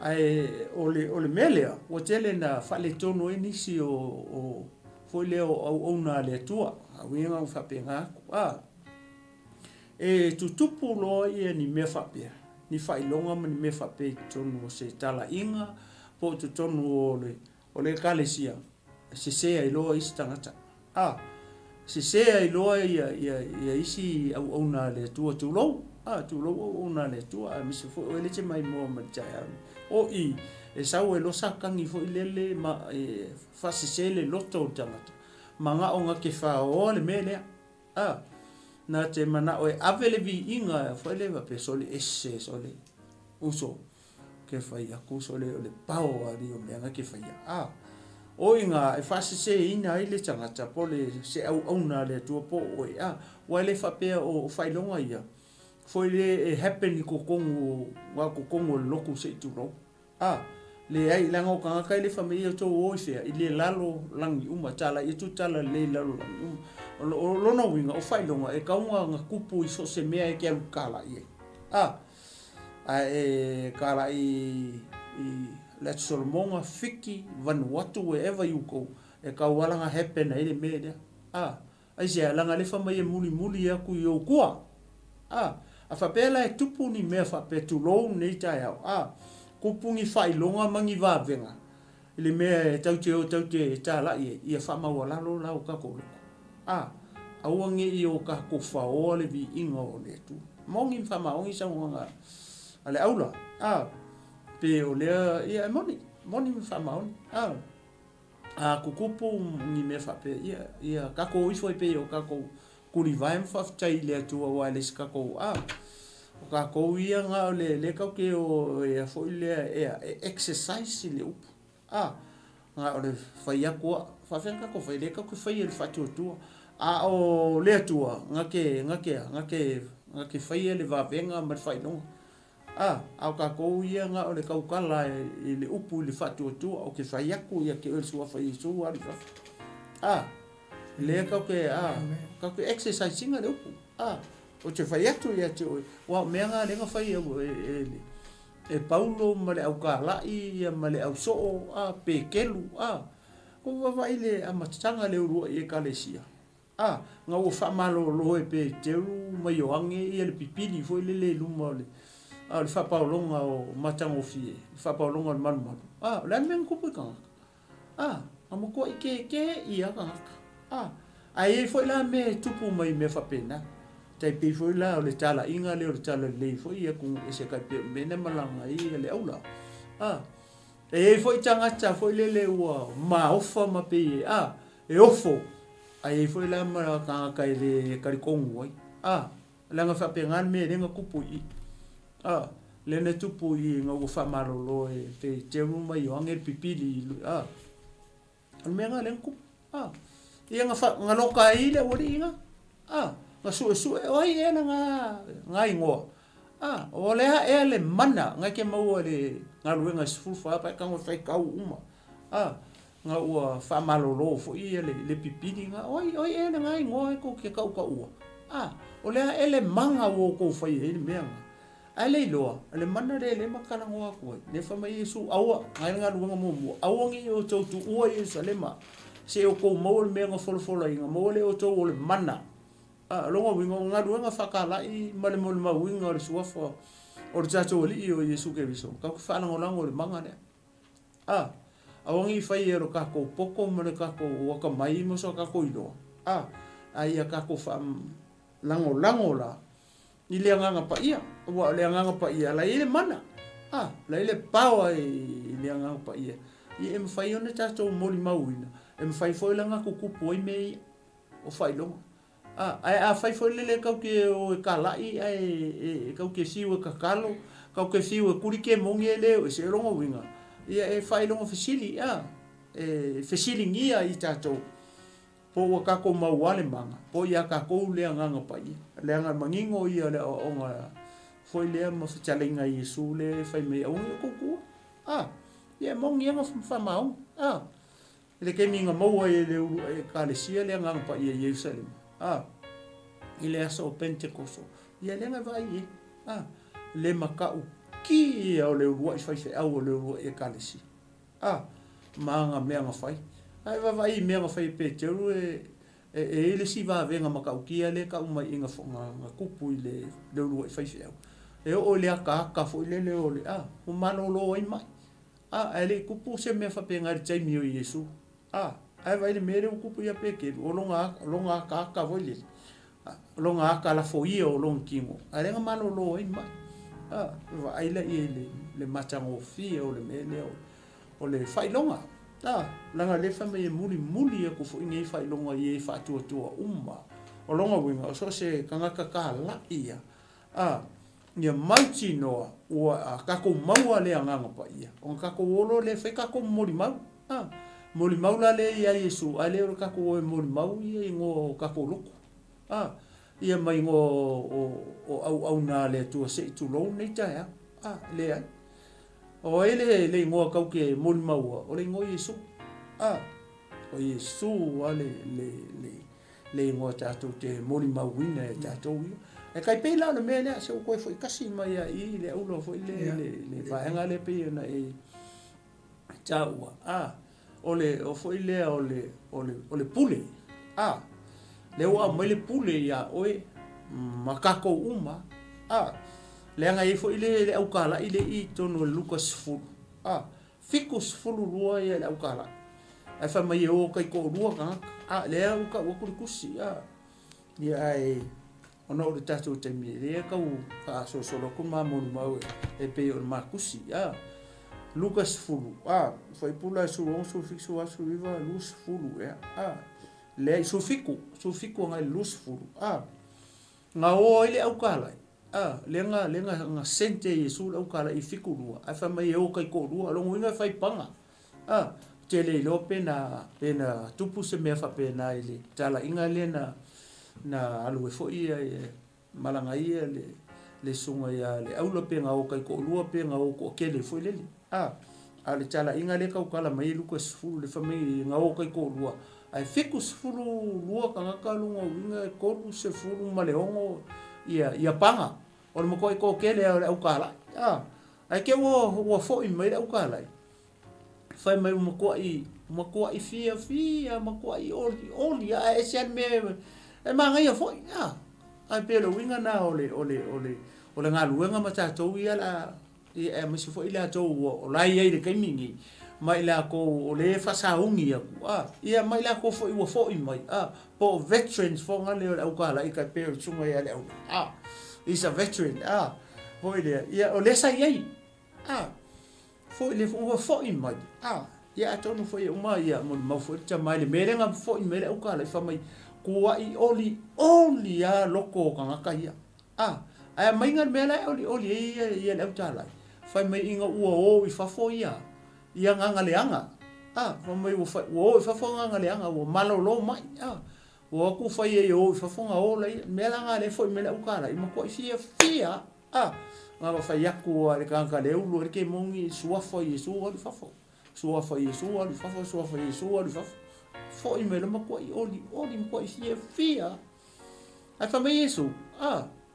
ai ole melea o tele na fale tono inisi o foi le o na le tua a winga o fapenga e tutupu lo ia ni me fapea ni fai longa ni me fape tono se tala inga po tu tono o le kalesia se se lo istangata se se lo ia isi o na le tua tu lo tu lo o na le tua mi se fo ele che mai mo ma ja o e sa o lo sakangi fo lele ma fa se se le loto tangata manga onga ke fa o le mele na te mana o avele vi inga fo le va pe sole esse sole uso ke fa ia ku sole le pao ari o me ke fa ia o inga e fa se ina ile tangata pole se au na le tu po o wa le fa pe o fa longa ia foi le happen ko kongo wa ko kongo loku se tu ro le ai la ngo ka ka le family to o se ile lalo langi uma tala i tu tala le lalo lo no winga o fai longa e ka nga kupu i so se mea e ke kala i kala i let's all monga fiki Vanuatu wherever you go e ka wala nga happen ile me ai se la nga le family muli ya ku yo kwa a fapela e tupu ni mea fapetu lo nei tai kupungi fai longa mangi vavenga ile mea taute tala ia fama wala lo la ka ko awangi i o ka ko fa o le vi inga o le tu mongi fama ongi sa nga ale aula pe o le ia moni fama on kukupu ni me fape ia ka ko i foi pe o ka ko kuri vai fa tai le tu o ale ska ko ka ko ia nga le ka ke o e foi le exercise le up nga o le fai ko fa venga ko fai le ka ko fai le fatu tu o le tu nga ke fai le va venga ma fai no ka ko ia nga o le ka kala le upu le fatu tu o ke fai ko ia ke o su fai su ali le ka ke exercise singa le upu o te fai atu ia te wa mea ngā renga fai e paulo ma le au kālai ma le au soo pe kelu ko wawai le amatanga le urua i e kalesia ngā ua whamalo loho e pe teru mai o ange i le pipini foi le luma le whapaolonga o matango fie le whapaolonga o manu le mea kupu i kangaka amako i ke i a kangaka ai e foi la me tupu mai me whapena tai pe foi la o le tala inga le o le tala le foi ia ku e se kai pe mena malanga i le aula e foi tangata foi le ua ma ofa ma pe e ofo ai foi la ma ka kai le karikongu ai la nga fa pe ngan me le nga kupu i le ne tupu i nga u fa malolo e te te uma i o ngel pipili al me nga le kupu ia nga loka i le ori nga nga su oi e nga ingoa o le e le mana nga ke mau le nga luenga sfufa pa ka ngo fai kau uma nga ua fa malolo fo i le pipini nga oi e nga ingoa ko ke kau ua o le e le manga wo ko fai e mea ale loa le mana le makala ngoa ko le fa mai su awa nga luenga mo awangi o tu ua i salema se o ko mo le mea folo inga mo le o to le mana longa winga nga duanga fakala i male mole ma winga le suafa o tato li o Yesu ke biso ka fa na ngolango le manga ne awangi fai ero ka ko poko mole ka ko waka mai mo so ka ko ilo ai ka ko fa lango la i le nga pa ia wa le nga pa ia la ile mana la ile pawa i le nga pa ia i em fai ona tato mole ma winga em fai foi langa ko kupo i me o fai longa ai fai foi le kau ke o kalai ai kau ke siu ka kalo kau ke siu kuri ke mongi le o se rongo winga ia e fai longo fasili fasili ngia i tato po ka ko mauale manga po ia ka ko le nga pai le nga mangingo ia le o nga foi le mo fachalinga Yesu le fai me o ko ia mongi nga fa mau le ke minga mo e le kalesia le nga pai Yerusalem ile aso pentecoso ia lenga vai le makau ki o le ua i whai au o le ua e kalesi. Maanga mea ngā whai. Ai vai mea ngā whai pe te uru e le si va venga makaukia le ka umai inga ngā kupu i le ua i whai au. E o le aka fo le o le o malo lo ai mai. Ai le kupu se mea whape ngari taimi o Yesu. Ai vai le mere o kupu ia peke o longa aka vo le. Longa aka la fo ia o long kingo. Ai lenga malo lo ai mai. Ai la i le matango fi o le mele o le whailonga. Langa le wha me muli e ko fo inge whailonga i e whaatua umma. O longa winga o so se kangaka ka la ia. Ia mauti noa ua kako maua le anganga pa ia. O kako olo le whai kako mori mau. Mori mau la le ia Yesu. Ai le o kako o mori mau ia ingo kako loko. Ia mai ngo au na le tua se tu lo nei tae le ai o ele le ngo kau ke mol mau o le ngo Yesu o Yesu le ngo tato te mol mau wina tato e kai pe la no me se ko foi kasi mai ai le ulo foi le vaenga le pe na e tau o foi le o le pule le wa mai le pule ya oe makako uma le anga e foi le au kala ile i tono Lucas fu ficus fulu rua ia le au kala ai fa mai o kai ko rua ka le au ka o kurikusi ia ai ona o tatu te mi le ka u ka so ko mamon mau e pe o makusi Lucas fulu foi pula su fixo asu viva luz fulu le sufiku ngai lusfulu nga o ile au kala lenga nga sente Yesu au kala I fiku rua ai fa mai o kai ko rua lo ngina fai panga tele lo pena tupu se me fa pena ile tala inga le na alu fo ia malanga ia le sunga ia le au lo penga o kai ko rua penga o ko kele fo ile ale tala inga le kau kala mai Lucas fulu le fa mai nga o kai ko rua ai ficus fulu lua kangaka lunga winga koru se fulu maleongo ia panga o mo ko kele au kala ai ke wo fo I mai au kala fai mai mo ko I fia mo ko I oli ai se me e manga ia fo ai pelo winga na ole ngaluenga mata to ia la e mo se fo ila to o lai ai de kaimingi mai la ko o le fasaungi ia mai la ko fo I mai po veterans fo ngale au kala I ka pe sunga ia le is a veteran foi le ia o le sai ai foi le fo I mai ia tonu foi o mai ia mo fo ta mai le merenga fo I mai au kala fa mai ko ai oli ia loko kanga ka ia ai mai ngal mela oli ia le au tala fa mai inga o I fa fo ia nganga leanga fa mai o fa fo nganga leanga o malo lo mai o ku fa ye o fa fo nga o la mela nga le fo mela u kala I mo ko fia nga fa yaku le kanga le u lo ke mongi sua fo Yesu o fa fo sua fo Yesu o fa fo sua fo Yesu o fa fo I mela mo ko oli mo ko fia ai fa mai Yesu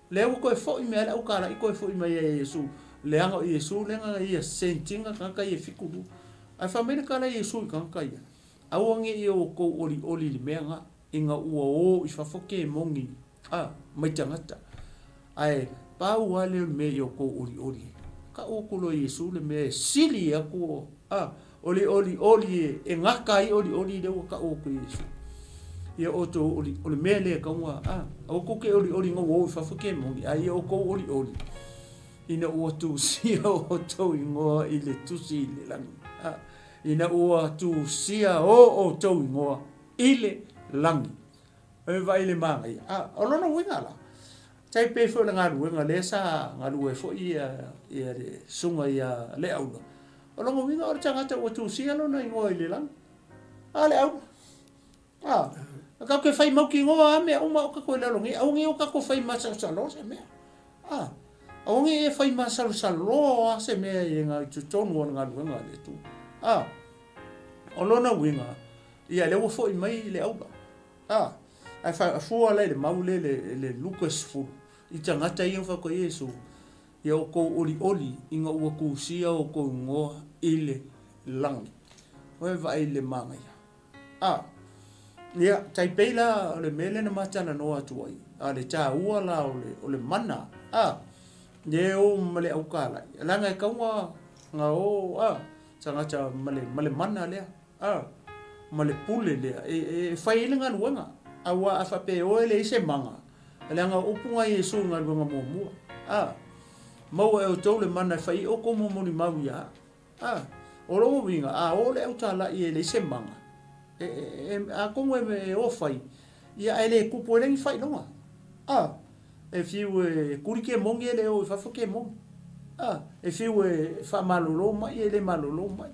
le u ko fo mela u kala I ko fo mai Yesu le anga Yesu le anga ia sentinga kanga ia fikuru ai fa mena kala Yesu kanga ia au nge I o ko oli le menga inga o I fa foke mongi mai tangata ai pa wale me yo ko oli ka o ko lo Yesu le me sili ako oli e ngaka I oli le ka o ko Yesu ia o to oli me le ka wa o ko ke oli ngo o fa foke mongi ai o ko oli ina ua tu sia o tau ingoa I le tusi le langi. Ina ua tu sia o tau ingoa I le langi. E vai le manga ia. Olona winga la. Tai pe fo le ngaru winga le sa ngaru e fo ia le sunga ia le aula. Olona winga o tangata ua tu sia lona ingoa I le langi. Le aula. Ka ke fai mau ki ingoa me uma o ka koe lalongi. Au ngi o ka ko fai masa salo se mea. Aongi e fai masalo salo se me e nga tutonu o nga luenga le tu. Olona winga ia le wo foi mai le auba. Ai fa fua le mau le Lucas fu. I tangata I fa ko Yesu. ia o ko oli inga ua kusia o ko ngoa ile langi o vai le manga ia ia taipei la o le mele na matana no atu ai a le tā ua la o le mana ne o male au kala langa e kaunga nga o tangata male mana lea male pule lea e fai ile nga luanga awa afape o ele ise manga langa upunga Yesu nga luanga mua mau e o tau le mana fai o ko momoni mau ia o lo winga o le au tala i ele ise manga a kongo e o fai ia ele kupo ele fai longa e fiu e kurike mongi ele o fa foke mongi e fiu e fa malolo mai ele malolo mai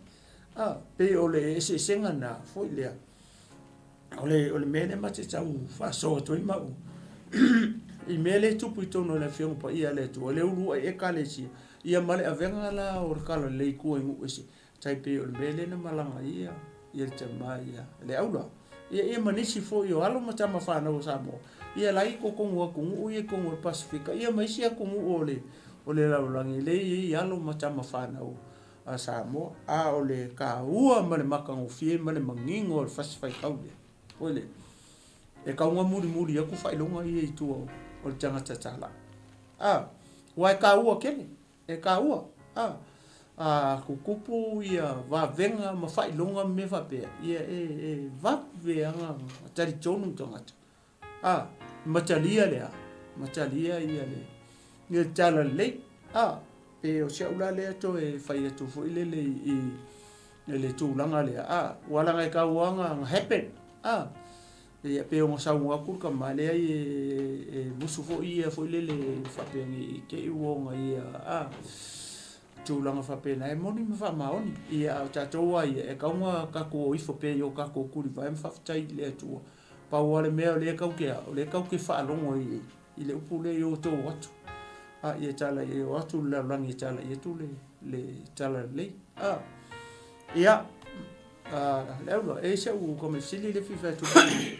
pe ole ese senga na foi le ole mene ma te tau fa so to i mau i mele tu puito no le fiu pa ia le tu le ulu e kale si ia male avenga la o kala le ku ngu ese tai pe ole mele na malanga ia te mai le aula ia manisi fo yo alo mata mafana o samo ia lai ko kongo kungu ia kongo Pasifika ia mai sia kongo ole laulangi le ia alo mata mafana o a samo ole ka ua male makango fie male mangingo o fasifai kaule ole e kaunga muri aku fai longa ia itu o tanga tatala wai ka ua kele e ka ua kukupu ia va venga ma fai longa me va pe ia va venga tari tonu tongata matalia ia le ia tala le pe o sia ula le to e fai tu fo ile le tu langa le wala ngai ka wanga happen ia pe o sa wa ku ka male e musu fo ia fo ile le fa pe ni ke wonga ia tu langa fa pe na e moni me fa maoni ia ta to ai e kaunga ka ko ifo pe yo ka ko kuri va em fa tai le tu pa wale me le ka ke fa longo i le upule yo to watu ia tala e watu la langi tala ia tu le tala le ia leulo e se u come sili le fifa tu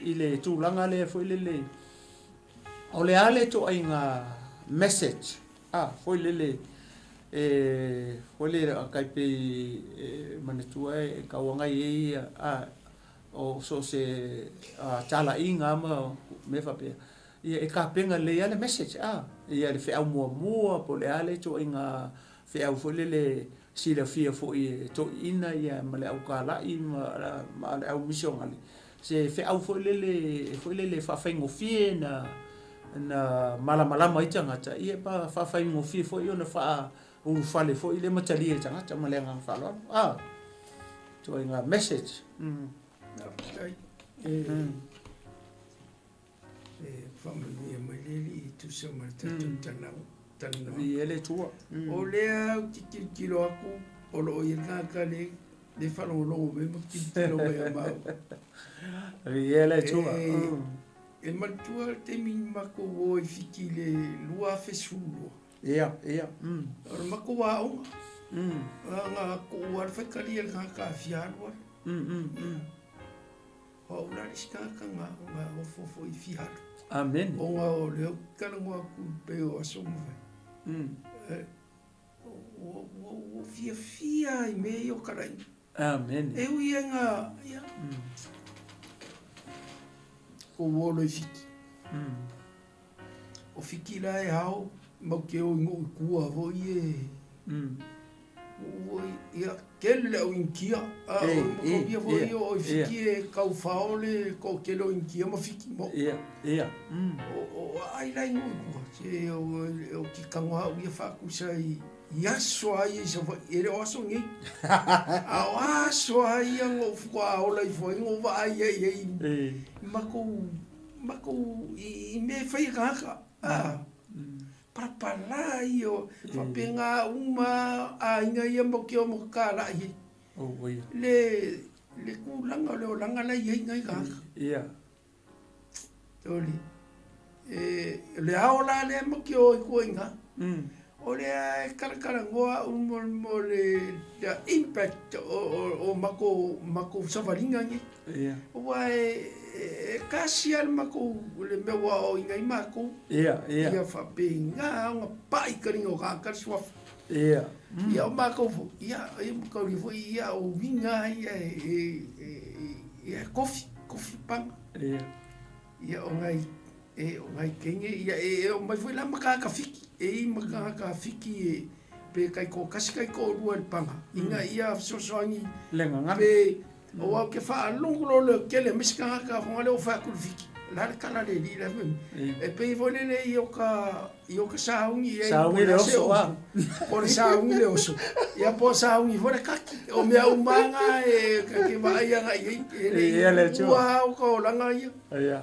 ile tu langa le fo ile ole ale to ainga message fo ile ole kai pe manetua e kawanga ia o so se tala inga ma me fa pe ia e ka penga le ale message ia le fe au mua po le ale to inga fe au fo le sila fia fo i to ina ia male au kala i ma au mission ale se fe au fo le fa faingo fie na mala mai tanga ia pa fa faingo fie fo i na fa u fale fo ile matali e tanga male nga fa lo to inga message family maleli tu se marta tanau vi ele tua o lea kilo aku o lo ia ka le falo lo me kilo me ma vi ele tua e maltua te min mako o fikile lua fesulo ia o mako wa o nga ko war fe kali el ka fialo o la riska ka nga o fo fialo amen o nga o le kala ngwa ku pe o asomo o fia i me o karai amen e ui nga o wolo i fiki o fiki la e hao mau ke o ingo kua ho i o ia kele o inkia o fiki e kau faole ko kele o inkia ma fiki mo o ai la ingo kua se o ki kangwa o ia fakusa i yaso ai se ere o aso ngi a aso ai ngo fua o lai foi ngo va ai mako i me fai kaka para io fa penga uma a inga ia mo ke o mo kala i le ku langa le langa la i ngai ka toli le aola le mo ke o ku inga ole kala ngoa le the impact o mako savalinga ngi wa kasi al mako le mewa o inga mako ia fa pinga nga pai karingo ka swa ia mako ia ko ri foi ia o vinga ia coffee pang ia o ngai kenge ia o mai foi la maka ka fiki maka ka fiki pe kai ko kasi kai ko ruan panga inga ia sosoangi lenga pe o au ke fa longo le kele miska ka ngale o fa kul fiki la kala le di la e pe vole le io ka saungi le oso por saungi le oso ia po saungi vole kaki o me au manga ka ke vai nga ia le chu wow ko langa ia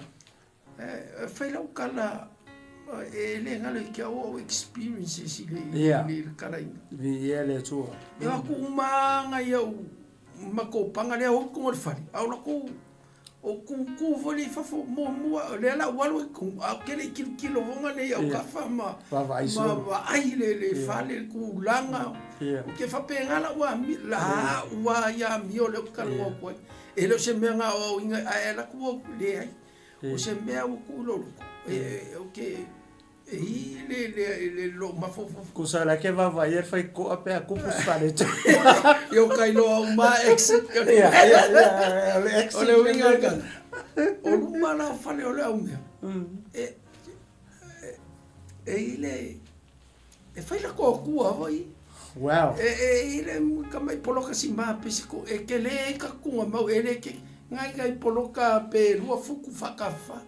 fai lau kala le ngale ke o experiences le kala ia le chu ia ku manga ia mako panga le o ko fali au la ku o ku vole fa fo mo le la walu ku akele kilo vonga le au ka fa ma ai le fale ku langa o ke fa pe ngala wa mi la wa ya mi o le ka lo ko e lo se menga o inga ai la ku le ai o se mea o ku lo o ke le lo ma fo ku sa la ke va vai fai ko ape a ku fale yo kai lo ma exit le exit o le winga ka o ma la fale o le au me ile fai la ko ku a vai wow ile ka mai polo ka si ma pe ko ke le ka ku ma ele ke ngai kai polo ka pe lua fuku fakafa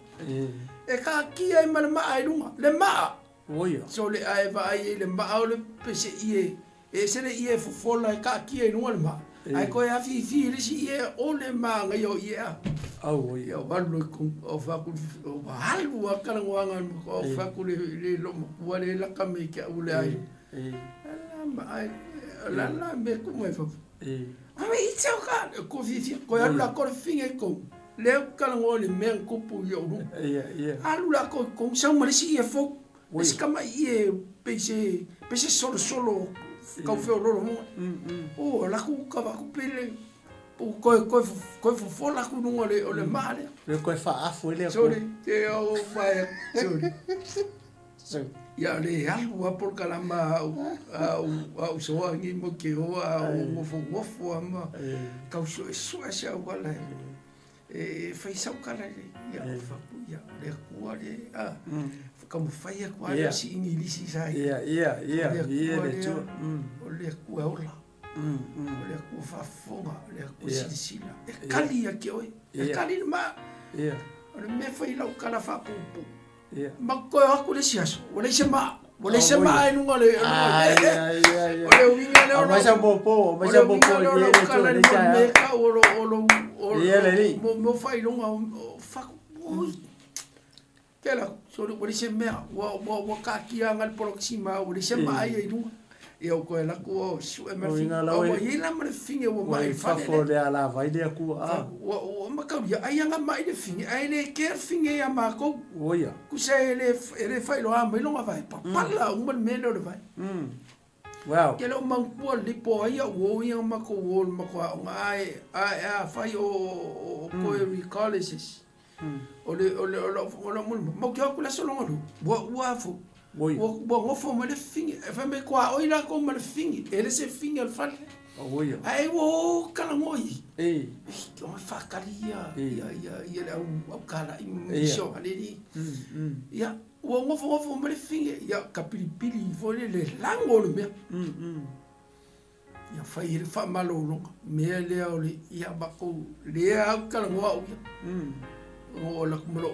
ka ki ai mana ma ai lunga le ma oia so le ai va ai le ma o le pese se le fo fola ka ki ai lunga le ma ai ko ya fi le si o le ma ngai o oia o balu ko o fa ku o halu a kala nganga o fa ku le lo wa le la ka me ke o le ai ma ai la me ku mai fa ama itse o ka ko fi ko ya la ko finge ko le kala ngole men ko pu yo no alu la ko sa ma si fo es kama pese solo ka fe lo mo o la ku ka ba ku pele o ko fo la ku no le male le ko fa afu le ko te o vai so ya le alu a por kalama au so ngi mo ke o mo fo ama ka so sa wala fai sau kala ya fa ya le ku le como fai ku ala si ingilisi sai le tu o le ku ola o le ku fa fonga le ku sila kali ya ke oi kali ma o le me fai lau kala fa pu ma ko aku le siaso o le sema ai nunga le o le winga le o ma sa popo le kala le meka o mo fai longa fa kela so le se mea wa ka ki anga le proxima o le se mai ai lunga e o ko la ko su e mer finga o i la mer finga o mai fa fo le ala vai le ku o ma ka ya ai anga mai le finga ai le ker finga ya ma ko oia ku se le fai lo a mai longa vai pa pala un bel melo le vai wow ke lo mang po li po ia o ia ma ko o ma ko ai fai o ko recolleges o le mo ke ko la solo ngolo wa fo bo ngofo ma le fingi fa me kwa o ila ko ma le fingi ele se fingi al fal oia ai wo kala moi o fa kalia ya le au kala i sho ale di ya wo ngofo ma le fingi ya kapili fo le lango le me ya fa ir fa malo lo me le o le ya ba ko le au kala mo o la kumalo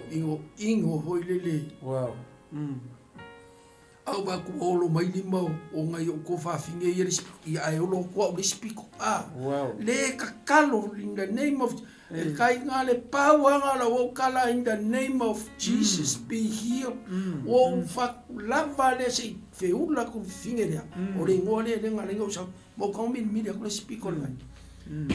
ingo hoi le wow au ba ku olo mai ni mau o ngai o ko fa finge i ai olo ko le spiko wow le kakalo in the name of kai ngale pawa ngala o kala in the name of Jesus be healed o fa lava le se fe ula ku finge le o le ngole le ngale o sa mo ko mi ko le spiko le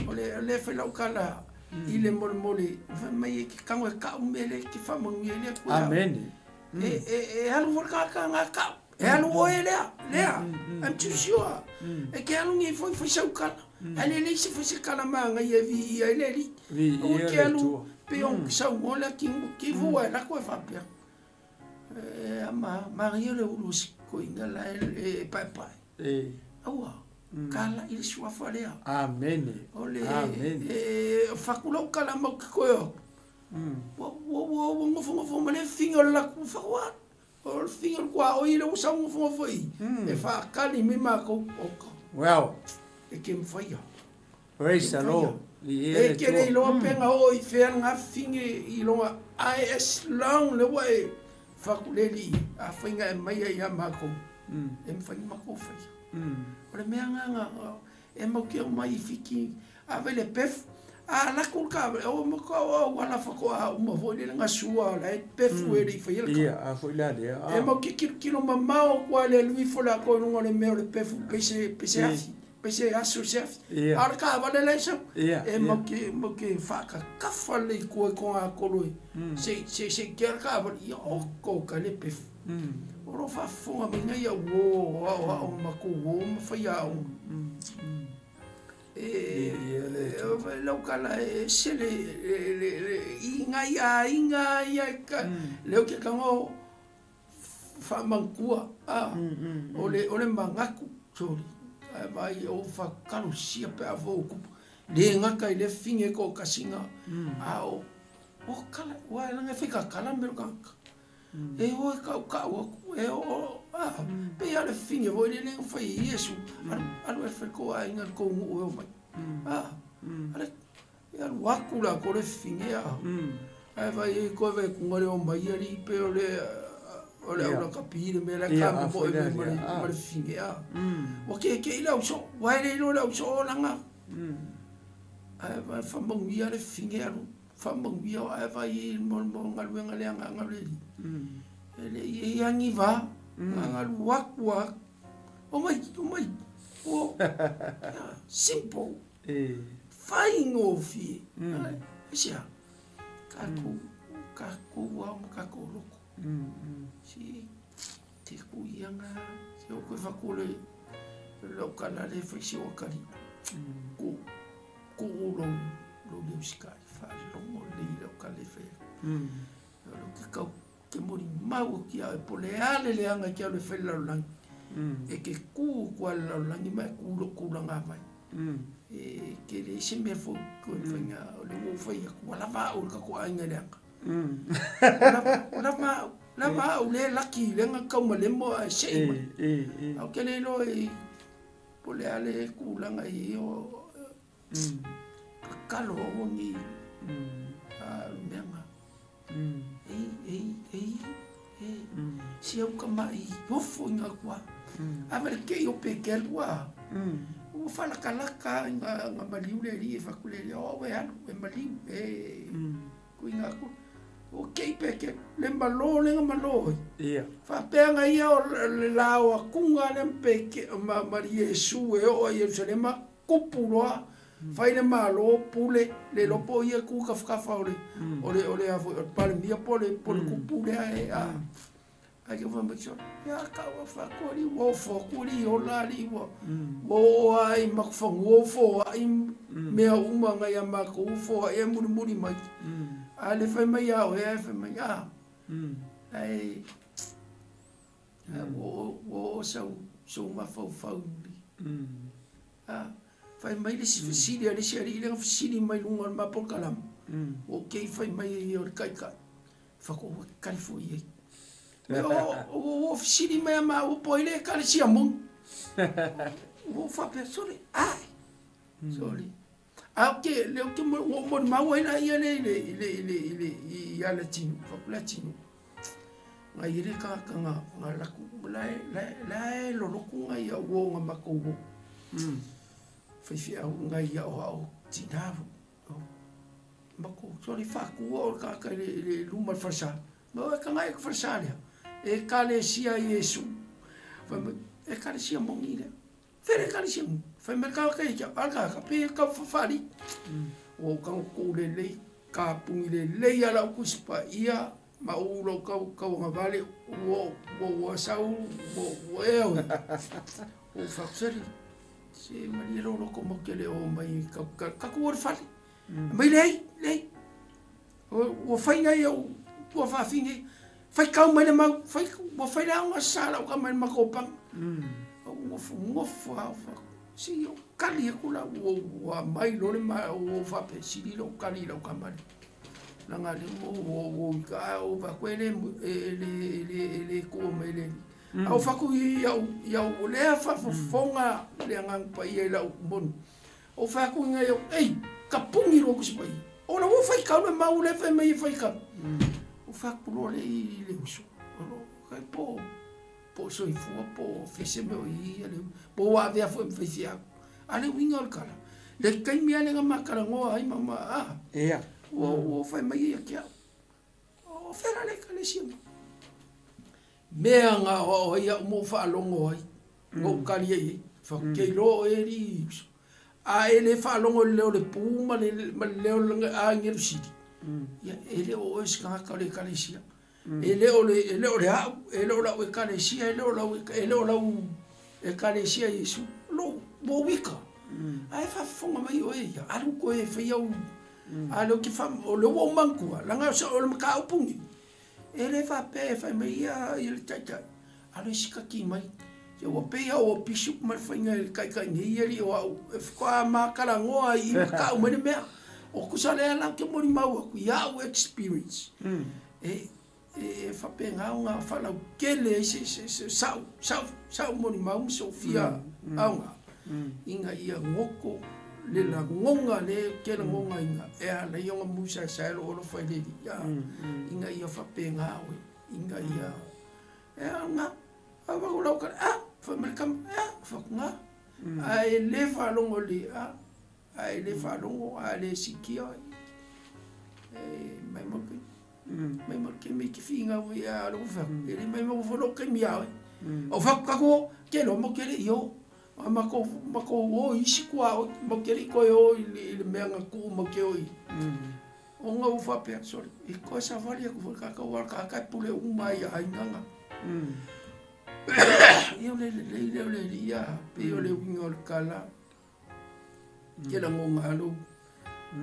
o le fe la kala ile mole fa mai ki kango ka umele ki fa mangele ku amen e alu ka E alu oe lea. I'm too sure. E ke alu ngi foi sau kala. Ale le se foi kala manga ia vi ia le li. O ke alu pe on sau mola ki voa la ko fa pia. Ma io le ulus ko inga la e pai. Aua. Kala il sua falea. Amen. Ole. Fakulo kala mo ko yo. Wo ngofo male finger la ku fa wa. O finger kwa o ile usa ngofo foi. E fa kali mi ma ko. Well. E ke mfaia. Praise the Lord. E ke le lo penga o I fe nga finge I lo IS long le way. Fakuleli a finga e mai ya ma ko. E mfai ma ko fa. O le mea nga e mo ke mai fiki a vele pef a la kulka o mo ko wala fa ko a mo vo le nga sua la pef we le fa yel ia a foi la le e mo ke kilo mama o kwa le lui fo la ko no le me le pef pese associate ar ka vale le so e mo ke fa ka fa le ko a ko lui se ke ka va o ko ka le pef oro fa fo me nga ya wo ma ko wo ma fa ya lo kala se le inga ya ka le ke ka ngo fa mangkua ole mangaku sorry vai o fa kalu sia pe avo ku le nga ka le finge ko kasinga o kala wa nga fika kala me ka e o ka e o pe ya le finge vo le fa yesu alu fe ko a inga ko o mai ale ya wakula ko le finge vai ko ve ko ngore o mai ali pe ole o ka pire me la ka mo me finge o ke ila so wa le lo so langa vai fa mo ya le finge fa mo ya vai mo ngalu ngale ele yangi va ngalu wak o mai o simple fine ofi sia kaku wa kakolo si te ku yanga se o ko fakule lo kala le fisi o kali ku lo le sky fa lo le kale fe lo ke ke mori mau ki a pole ale le anga ki ale fe la lang e ke ku la lang mai ku langa mai e ke le sembe fo ko fanga le mo fa ya ku la va o ka ko anga le anga la ma o le laki le nga ka mo le mo se mai o ke le lo pole ale ku langa i o ka lo ni menga si au ka mai hofo nga kwa a ver ke yo pe ke wa o fa la kalaka nga maliu le ri fa ku le o we anu e maliu ku nga ku o ke pe ke le malo le nga malo fa pe nga ia o la o kunga le pe ke ma Yesu e o Jerusalem kupuloa fai le malo pule le lopo ia ku ka ole a pale mia pole kupule a ke va me ya ka wa fa ko ri wo fo ku ri o la ri wo ai mak fo wo fo ai me uma nga ya mak wo fo e muri mai ale fai mai ya o e fai mai ya ai wo so ma fo fai mai le sifisiri ale si ari le fisiri mai lunga ma por kalam o ke fai mai o kai fa ko kai fo ye o fisiri mai ma o poile kale si amon o fa persone ai sorry ke le ke mo ma wa ina ia le ia latino fa latino ngai re ka nga la ku la lo ku ngai o nga ma ko fai au ngai au tinavo mako sori faku o ka le luma fasa ma ka ngai ka fasa e ka le sia Yesu e ka le sia mongile fere ka le sia fai merka ka ia ka pe ka fafari o ka ko le ka pungi le ala ku spa ia ma ulo kau ngavale wo sau wo eo o fakseri se mali lo ko mo kele o mai ka ko fali mai lei o fai ngai o fa fingi fai kau mai ma fai o fai la nga sala o ka mai ma ko pang o fa si o kali ko la o mai lo le ma o fa pe si lo kali lo ka mai na nga le o ka o va ko le ko mai le au fa ku ia o le fa fonga le nga pa ia la bon o fa ku nga yo ei ka pungi ro ku si pai o na o fai ka me ma o le fa mai fai ka o fa ku lo le uso o ka po so i fu po fese me o ia le po wa vea fu fese ale winga o kala le kai mi ale nga makara ngo ai mama ia o fai mai ia kia o fera le kale si mea nga o ia mo fa longo ai ngo kali ai fa ke lo eri a ele fa longo le puma le a ngel si ya ele o ska kale kale si ele o la o kale si ele o la e kale si Yesu lo bo wika ai fa fonga mai o ia alu ko e fa ia alo ki fa o le wo manku langa so o ka upungi ele fa pe fa mai ia il tata alo sika ki mai yo o pe o pisu mai fa ngai kai ni ele o ko ma kala ngoa i ka o me o ku sa le la ke mo ni mau ku ya o experience fa pe nga fa la kele se sa mo ni mau Sofia anga inga ia ngoko le la ngonga le ke la ngonga inga e ala yonga musa sa lo fa le ya inga ia fa pe nga we inga ia e nga ava lo ka fa merkam fa nga ai le fa longo le ai le fa longo ale sikio mai mo ke me ki finga we a lo fa ele mai mo lo ke mi a o fa ka ko ke lo mo ke le yo mako o isi kwa mo keri ko yo ile menga ku mo ke oi o nga u fa pe sorry e ko sa vale ko ka wa ka pule u mai ai nga yo le ya pe yo le ngol kala ke la mo ngalo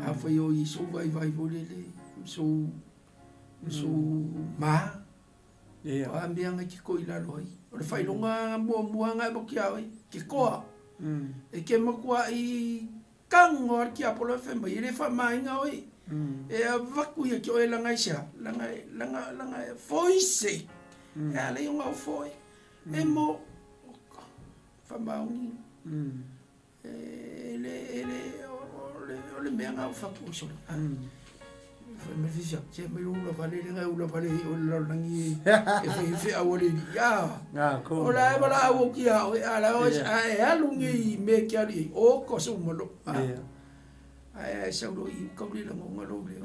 a fa yo i so vai vole le so ma a mea ngai ki ko ila loi o le fai longa mua ngai mo ki awe ki koa e ke makua i kango ar ki apolo fe mai le fa mai nga oi e vaku ia ki o langa isa langa voice e ale nga foi e mo fa maungi le mea nga fa ku so me fisia che me ula vale nga ula vale o la langi e fe awole ya ko ola bala o ki a ala o a lungi me ki ali o ko so mo lo ai sa lo i ko le ngo lo le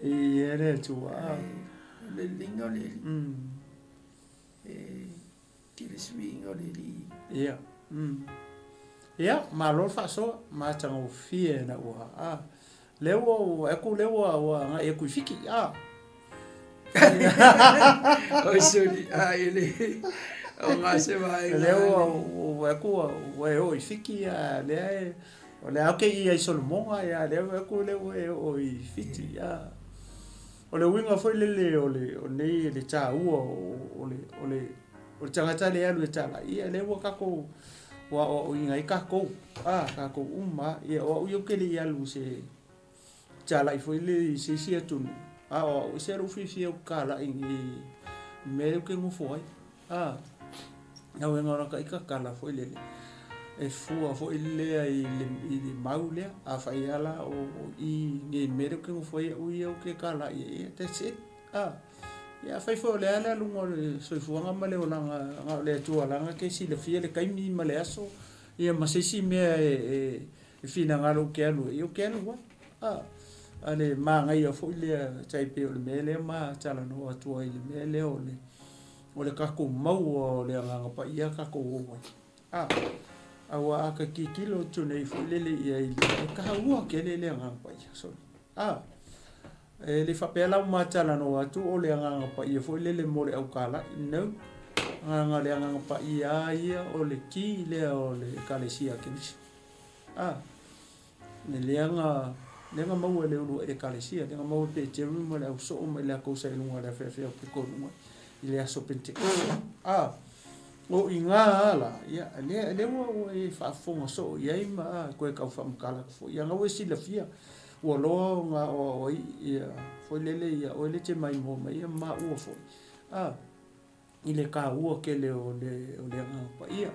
e ere tu le lingo le ki le swingo le ia ma lo fa so ma tango fie na wa lewo e ku lewo wa nga e ku fiki o suri ele o nga se vai lewo e ku we o fiki le o le ake i Solomon lewo e ku lewo e o fiki o le winga foi le o nei le cha o le tangata le alu tala ia lewo ka ko wa o inga i ka ko uma ia o yo ke le alu se chala i foi le se tunu o se ro fi o kala i me ke mo foi na we ngora ka kala foi le e foi le i maule a fai ala o i ni me ke mo foi o yo ke kala i te se ia fai foi le ala lungo so fu nga male o nga le tu ala nga ke si le fi le kai mi male aso ia ma se si me e fina nga lo ke alu yo ke alu ale ma ngai o foi le tai pe o le mele ma tala no atu ai le mele o le ka ko mau o le nga pa ia ka ko o awa ka kilo tu nei foi le ia i ka ua ke le nga pa ia so le whapela matala no atu o le anganga pa ia fo le mo le au kala no anganga le anganga pa ia o le ki le o le kalesia kinisi le anga mau le ulu e kalesia le mau pe Jerusalem le au so o le ko sa lunga le fe fe pe ko lunga ile aso pente o inga ala ia le mo e fa fonga so ia ma ko e ka fa mkala fo ia nga we si la fia o lo nga o ia foi lele ia o le te mai mo mai ma o foi ile ka o ke le o le nga pa ia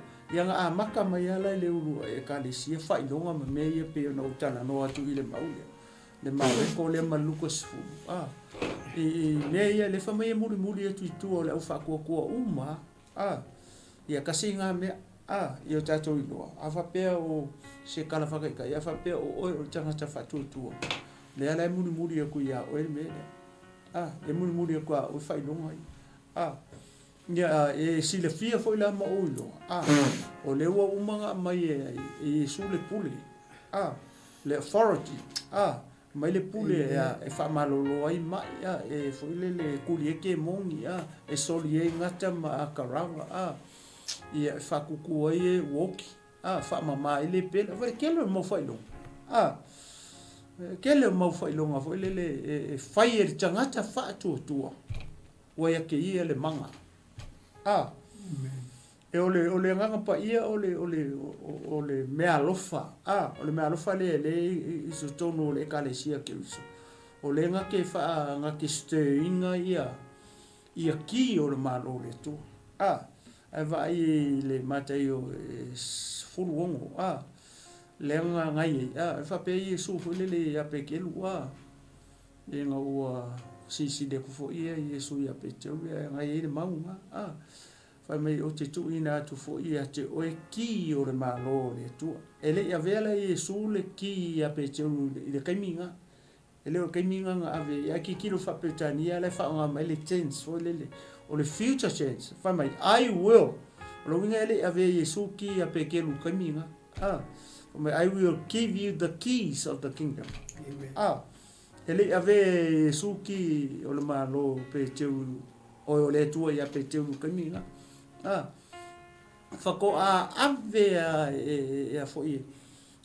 nga maka mai ala le ulu e ka le si fa ilonga me ia pe no tana no atu ile maule le mau ko le maluko sfu le ia le fa mai muri atu tu o le fa ko uma ia kasinga me ia tato ilo afa pe o se kala fa ka ia fa pe o tanga ta fa tu le ala muri ku ia o me e muri ku o fa ilonga ia e si le fia foi la mo ilo o le wa umanga mai e su le pule le authority mai le pule e fa malolo ai mai e foi le kuli ke mongi e soli e ngata ma akaranga ia fa kuku ai woki fa mama ile pele vai kele mo fa ilo kele mo fa ilo nga foi le fire tangata fa tu wa ya ke ia le manga e ole nganga pa ia ole mea lofa ole mea lofa le iso tono le kalesia ke iso ole nga ke fa nga ke steinga ia ki ole malo le tu e vai le mataio full wongo le nga ngai fa pe Yesu fo le ya pe ke lu le nga wa si de ko ia Yesu ya pe te ngai le maunga fa mai o te tu ina tu fo ia te o ki o le malo le tu ele ia vela Yesu le ki ya pe te le kaiminga ele o kaiminga nga ave ya ki kilo fa pe tania le fa nga mai le tense fo o le future tense fa mai I will lo winga ele ave Yesu ki ya pe ke lu kaiminga I will give you the keys of the kingdom ele ave Yesu ki o le malo pe te o le tua ya pe te lu kaiminga fako ave e foi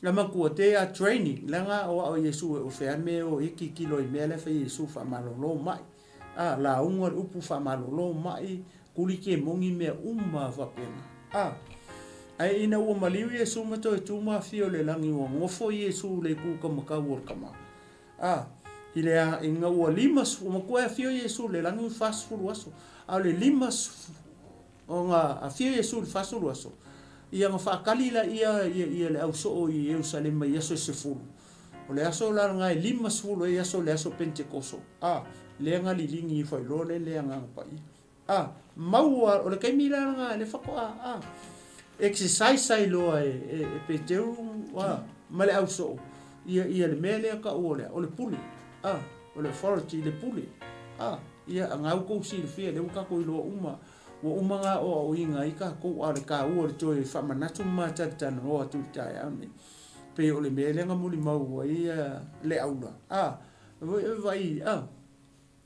la maku te a training langa o Yesu o fe me o iki kilo i mele fe Yesu fa malolo mai la unga upu fa malolo mai kuli ke mongi me umma fa pena ai ina o maliu Yesu mato tu ma fio le langi o ngofo Yesu le ku ka maka wor kama ile inga o limas o ko fio Yesu le langi fast food waso ale limas o nga a fia Yesu faso loso ia nga faakali la ia le au so i Jerusalem mai aso se fulu o le aso la nga 5 fulu ia so le aso Pentecoso le nga lilingi foi lo le nga pa mau o le kai mila nga le fako exercise sai lo e Peteu ma le au so ia le mele ka o le puli o le authority le puli ia nga ko si le fia le ka ko lo uma o umanga o inga ika ko ale ka o toi fa manatu mata tan o tu tai ame pe o le mele nga muli mau ia le aula vai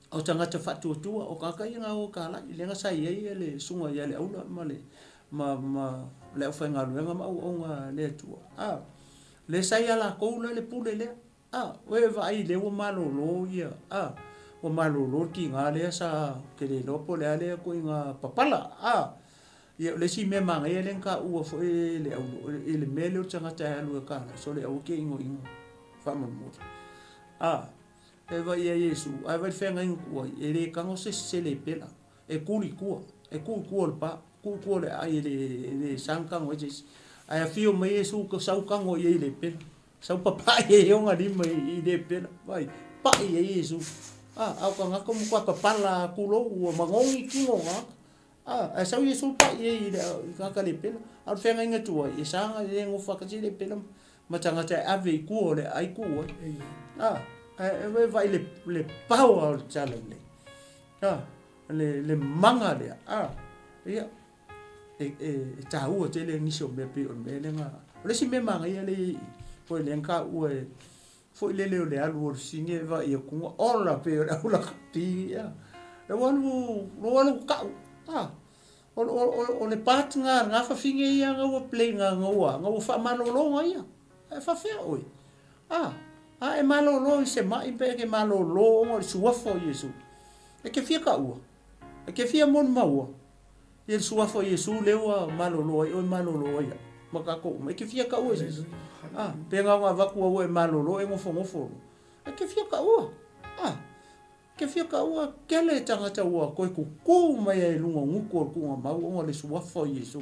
o tanga te fatu tu o ka ka inga o kala ile nga sai ia le sunga ia le aula male ma le fa nga lu nga mau o nga le tu le sai ala ko le pule le we vai le o malo lo ia o malolo ki nga le sa ke le lopo le ale ko nga papala ia le si me manga ele ka u fo ele ele mele o tanga ta lu ka so le o ke ingo fa mo e vai Yesu ai vai fenga ingo ele ka ngo se le pela e kuli ku le pa ku le ai le sanka ngo je ai fio me Yesu ko sau ka ngo ye le pela sau papa ye nga di me le pela vai pa ye Yesu au ka nga ko mo ka pala kulo o mangongi kingo nga sa Yesu pa ye ka ka le pela au fenga inga tu e sanga ye ngo fa ka le pela matanga ta ave ku le ai ku e vai le power challenge le manga le ia e ta u te le ni so me pe o me le nga le si me manga ye le po le nga u foi lele o le alu o singe va ia kunga ola pe o la pia le walu ka o le pat nga fa finge ia nga o play nga o fa malolo ia e fa fe oi e malolo se mai pe ke malolo o suafo Yesu e ke fia ka ua e ke fia mon maua ia suafo Yesu le wa malolo o malolo ia makako e ke fia ka ua Yesu pe nga wa vaku o e malolo e ngofo e ke fia ka ua ke fia ka ua kele tangata ua ko ku mai e lunga nguko ku ma o le suafo Yesu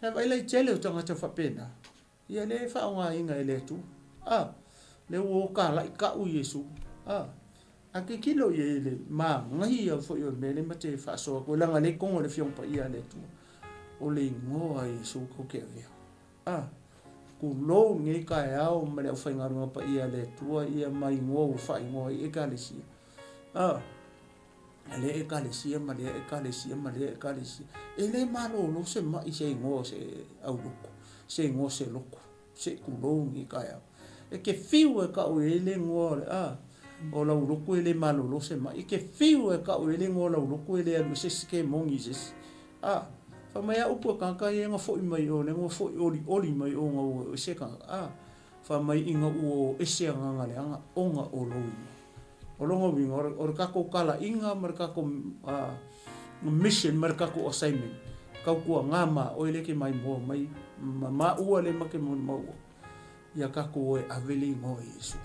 e vai le tele o tangata fa pena ia le fa nga inga ele tu le wo ka la ka u Yesu a ke kilo ye le ma ngai o fo yo mele mate fa so ko la ngale ko le fiong pa ia le tu o le ngo a Yesu ko ke via ku lo ngai ka ao ma le fa nga pa ia le tu ia mai ngo fa ngo e ka le si ale e ka le si ma le e ka le si ma le e ka le si e le malo no se ma i se ngo se au loko se ngo se loko se ku lo ngai ka ao e ke fiu e ka o ele ngo o la uruku ele malo lo se ma e ke fiu e ka o ele ngo la uruku ele a se ke mongi ses fa mai a upu ka e nga fo i mai o le ngo fo oli mai o nga se ka fa mai inga o ese nga le anga o nga o lo o lo ngi o ka ko kala inga mar ka ko mission mar ka ko assignment ka ko nga ma o ele ke mai mo mai ma u le ma ke mo ia ka ko e aveli ngo Yesu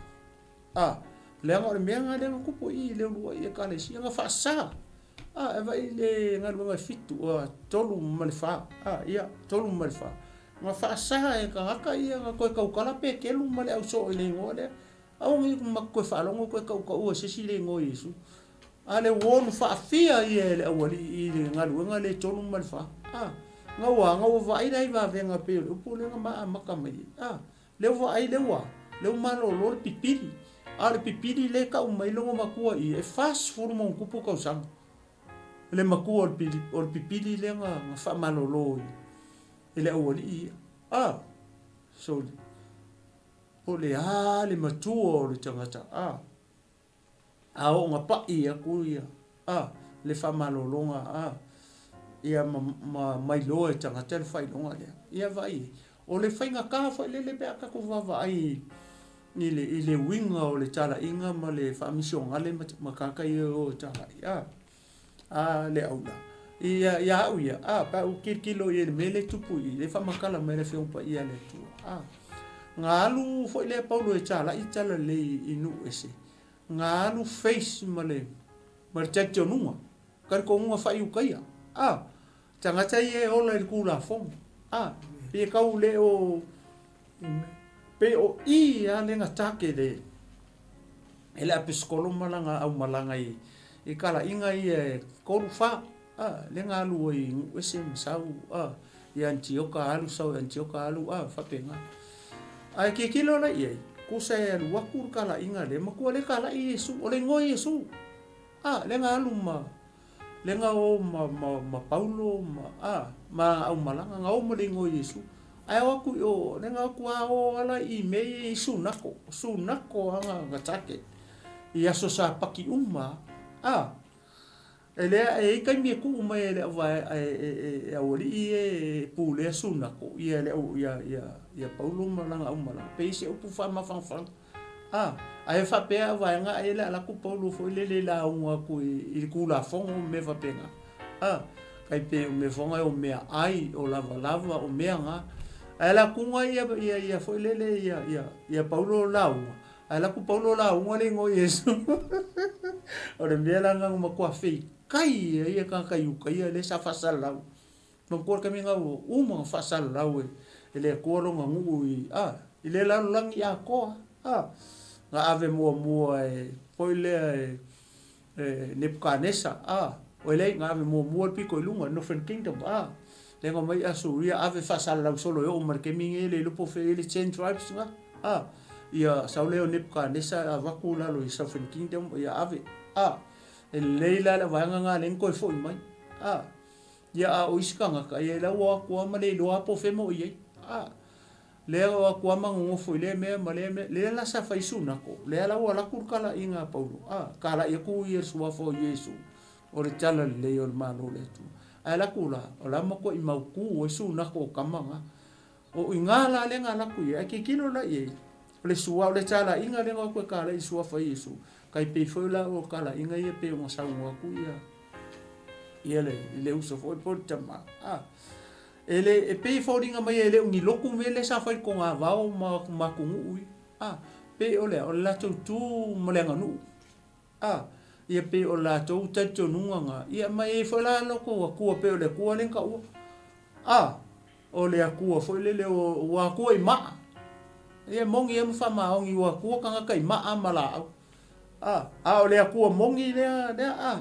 le nga le menga le ko po i le lu ia ka le si nga fa sa e vai le nga lu nga fitu tolu malfa ia tolu malfa nga fa sa e ka ia nga ko ka kala pe ke lu male au so le ngo le au ngi ma ko fa lo ko ka o se si le ngo Yesu ale won fa fia ia le awali i le nga lu nga le tolu malfa nga wa vai dai va venga pe o po le nga ma ka mai le wa ai le malo lo pipiri ale pipiri le ka mai lo makua i e fast for mo kupu ka sang le makua o pipiri le nga fa malo lo ele awali so o le le matuo le tangata o nga pa i aku ia le fa malo lo nga ia mai lo e tangata le fa lo nga ia vai o le fainga ka fo le pe ka ko va ai ni le winga o le tala inga ma le fa mission ale ma ka ka o tala le aula ia pa u kilo ye mele tupu i le fa makala mele fe un pa ia le tu ngalu fo le paulo e tala i tala le inu ese ngalu face male marchacho numa kar ko un fa yu kaya tanga ye o le kula fo pe kau le o pe o i le nga take le ele a psikolo malanga au malanga i kala inga i koru fa le nga lu i wese msau i Antioka alu sau Antioka alu fa penga ai ke kilo la i ku se lu wakur kala inga le maku le kala i Yesu o le ngo Yesu le nga lu ma le nga o ma Paulo ma au malanga nga o mo le ngo Yesu ai wa ku o le nga ku o ala i me sunako anga ngatake ia so sa paki ele e kai me ku uma ele va oli pu le sunako ia le ia Paulo malanga au malanga pe se upu fa ma fan ai fa pe va nga ele ala ku Paulo fo le la un ku i ku la fon me va pena kai pe me fonga o me ai o lava o me nga ala ku nga ia fo le ia Paulo la un ala ku Paulo la un le ngo Yesu o le me la nga ma ku fe kai ia ka kai le sa fa sala no por ka mi nga o ma fa sala ele ko lo nga ngu ile la lang ia ko nga ave mo foi le Nebukadnesa o le nga ave mo piko lunga no fen kingdom le nga mai asuria ave fa sala solo o mar ke mi le lupo fe le change tribes nga ia saule o Nebukadnesa avakula lo i fen kingdom ia ave e leila la vanga nga len ko foi mai ia o iskanga ka ia la wa ko ma le lo apo fe mo ia le o ku mango fo le me ma le la sa fai suna ko le la wala ku kala inga paulo kala e ku yesu wa fo yesu o le tala le o malo le tu ala kula o la mo ko i mau ku o suna ko kamanga o ingala le ngala ku e ki kilo la ye le suwa le tala inga le ko kala i suwa fo yesu kai pe fo la o kala inga ye pe mo sa mo ku ya ele le uso fo po tama ele e pe fo ringa mai ele ngi loku mele sa fai ko nga vao ma ku ui pe ole o la tu mo le nganu ia pe o la tu te nunga nga ia mai fo la loko ku pe ole ku le ka u ole ku fo le o wa ku i ma ia mongi e fa ma ongi wa ku ka nga kai ma amala ole ku mongi le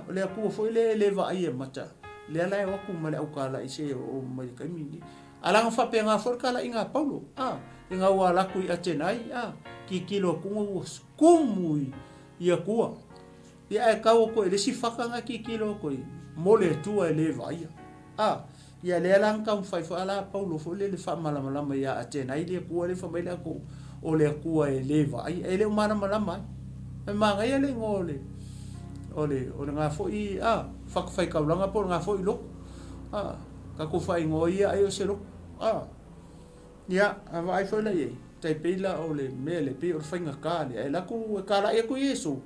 ole ku fo le va ia mata le ala e waku male au kala i se o mai kamini ala fa pe nga for kala inga paulo inga wala ku i atenai ki kilo ku kumui ia ku ia e kau ko le si faka nga ki kilo ko mole tu ele vai ia le ala ka fa fa ala paulo fo le fa mala mala ia atenai le ku le fa mai la ko o le ku ele vai ele mana mala mai ma nga ele ngole ole nga fo i fak fai ka langa por nga fo i lo ka ko fai ngoi ai o se lo ya vai fo la ye tai pela ole mele pe o fai nga ka le la ku ka la e ku yesu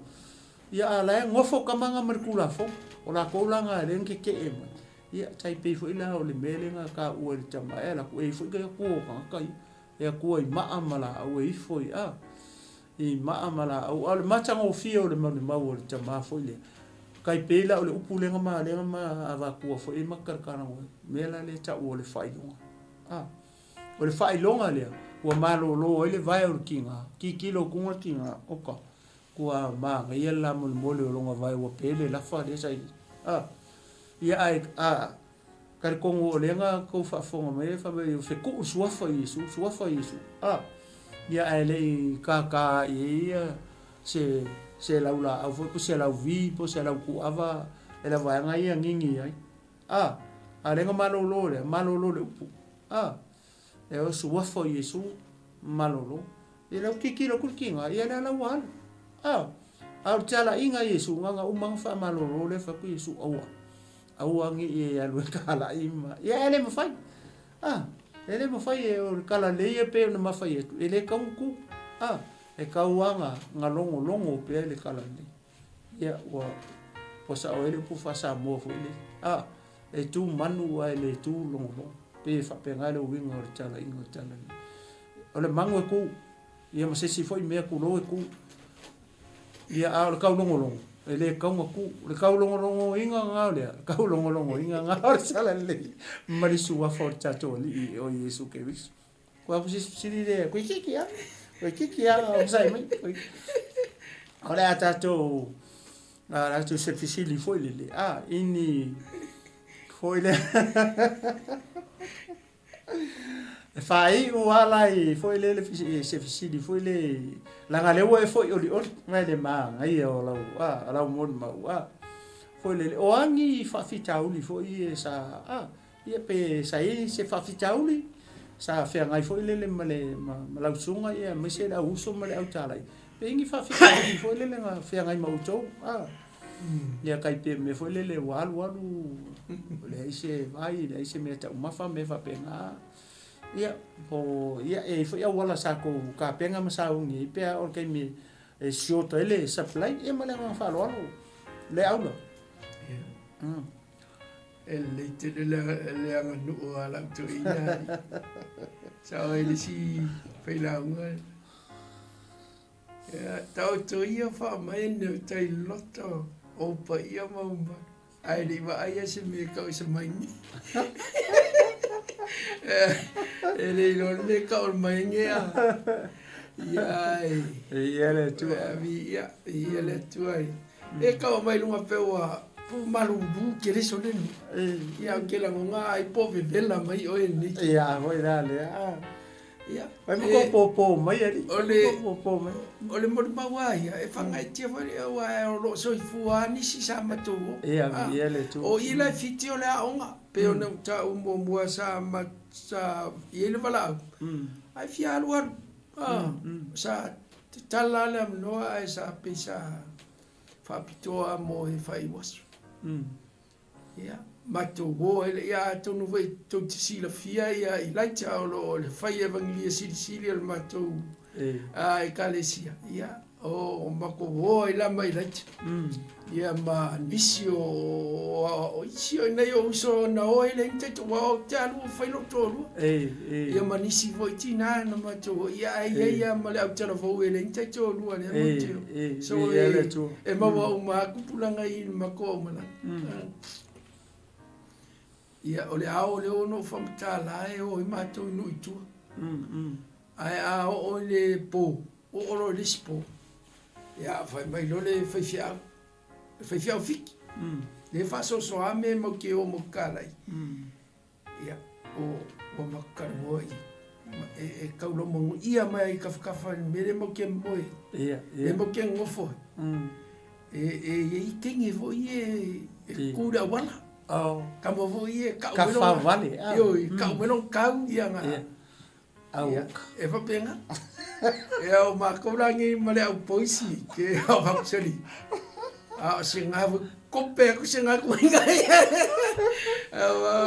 ya la ngofo ka manga merkula fo o la ko la nga le ke ya tai pe fo ila ole mele nga ka o le tama la ku e fo ka ko ka ya ku i ma amala o e fo i maamala au ale matanga o fio le mau le tama fo ile kai pela o le upulenga ma ava ku fo e makarkana o mela le ta o le fai o le fai longa le o malo lo ele vai o kinga ki kilo kunga kinga oka kua ma ia la mo le longa vai o pele la fa le sai ia ai kar kongo le nga ko fa fo me fa be fe ku suafa yesu ia ele ka ia se laula au foi se lau vi po se lau ku ava ela vai nga ia ngingi ai ale nga malolo le upu e o sua foi yesu malolo ele o kikilo kulkinga ia la wal au tala inga yesu nga umang fa malolo le fa ku yesu au ngi ia lu kala ima ia ele mo fai ele mo fai o kala le pe no ma fai ele ka ku e ka wanga nga longo pe ele kala le ia wa posa o ele pu fa sa mo fo ele e tu manu wa ele tu longo pe fa pe ngale o winga o tala ingo tala ole mango ku ia mo se si foi me ku lo ku ia a ka longo ele ka ku le ka longo inga nga le ka longo inga nga o sala le marisu wa for chato li o yesu ke vis kwa si le ku kikia o sai mai ora atato la tu se fisili foi le ini foi le fai o ala e foi le se fisili foi le la ngale o foi o ngai le ma ngai o la mo ma foi le o angi fa fitauli foi sa ia pe sai se fa fitauli sa fe ngai foi le ma la sunga ia me se la uso ma le au tala pe ngi fa fitauli foi le nga fe ngai ma uto ia kai pe me foi le walu le se vai le se me ta ma fa pe nga ia e foi wala sa ko ka penga ma sa ungi pe o ke mi e short ele supply e ma le nga fa lo le au lo ele te le anga no ala to ina sa ele si pe la unga tau to ia fa mai no tai loto o pa ia ma ai li va ai se me ka se mai ele lo le ka o mai ngia ia le tu ia le tu ai e ka mai lunga pe wa pu malumbu ke le sole ia ke la nga ai po vela mai o ni ia voi dale ia vai mo po mai ali po mai ole mo pa wa ia e fa ngai tia vai wa lo so fu ani si sa ma tu ia le tu o ila fiti ole a onga pe ona ta mo sa ma sa ile bala ai fia luar sa tala le noa ai sa pesa fa pitoa mo e fai was ya mato wo ele ya to no vai to sila fia ya i laita o le fai evangelia sili le mato ai kalesia ya o mako wo i la mai laita ia ma nisi o isi o nei o uso na o ele inte to wa te alu fai lo tolu ia ma nisi vo tina na ma to ia ma le au tala vo ele inte to lu ale mo te so e ma wa ma kupulanga i ma ko mana ia o le ao le ono famtala e o i ma to no itu ai a o le po o lo le spo ia fai mai lo le fai fia fai fia fiki le fa so ame mo ke o mo kalai ia o makar moi e kaulo mo ia mai kafa mere mo ke moi e mo ke ngofo e tengi vo ie kura wala ka mo vo ie ka fa vale yo ka mo no ka ia nga au e fa penga e o ma ko rangi male au poisi ke o va seli singa kope ko singa ko ngai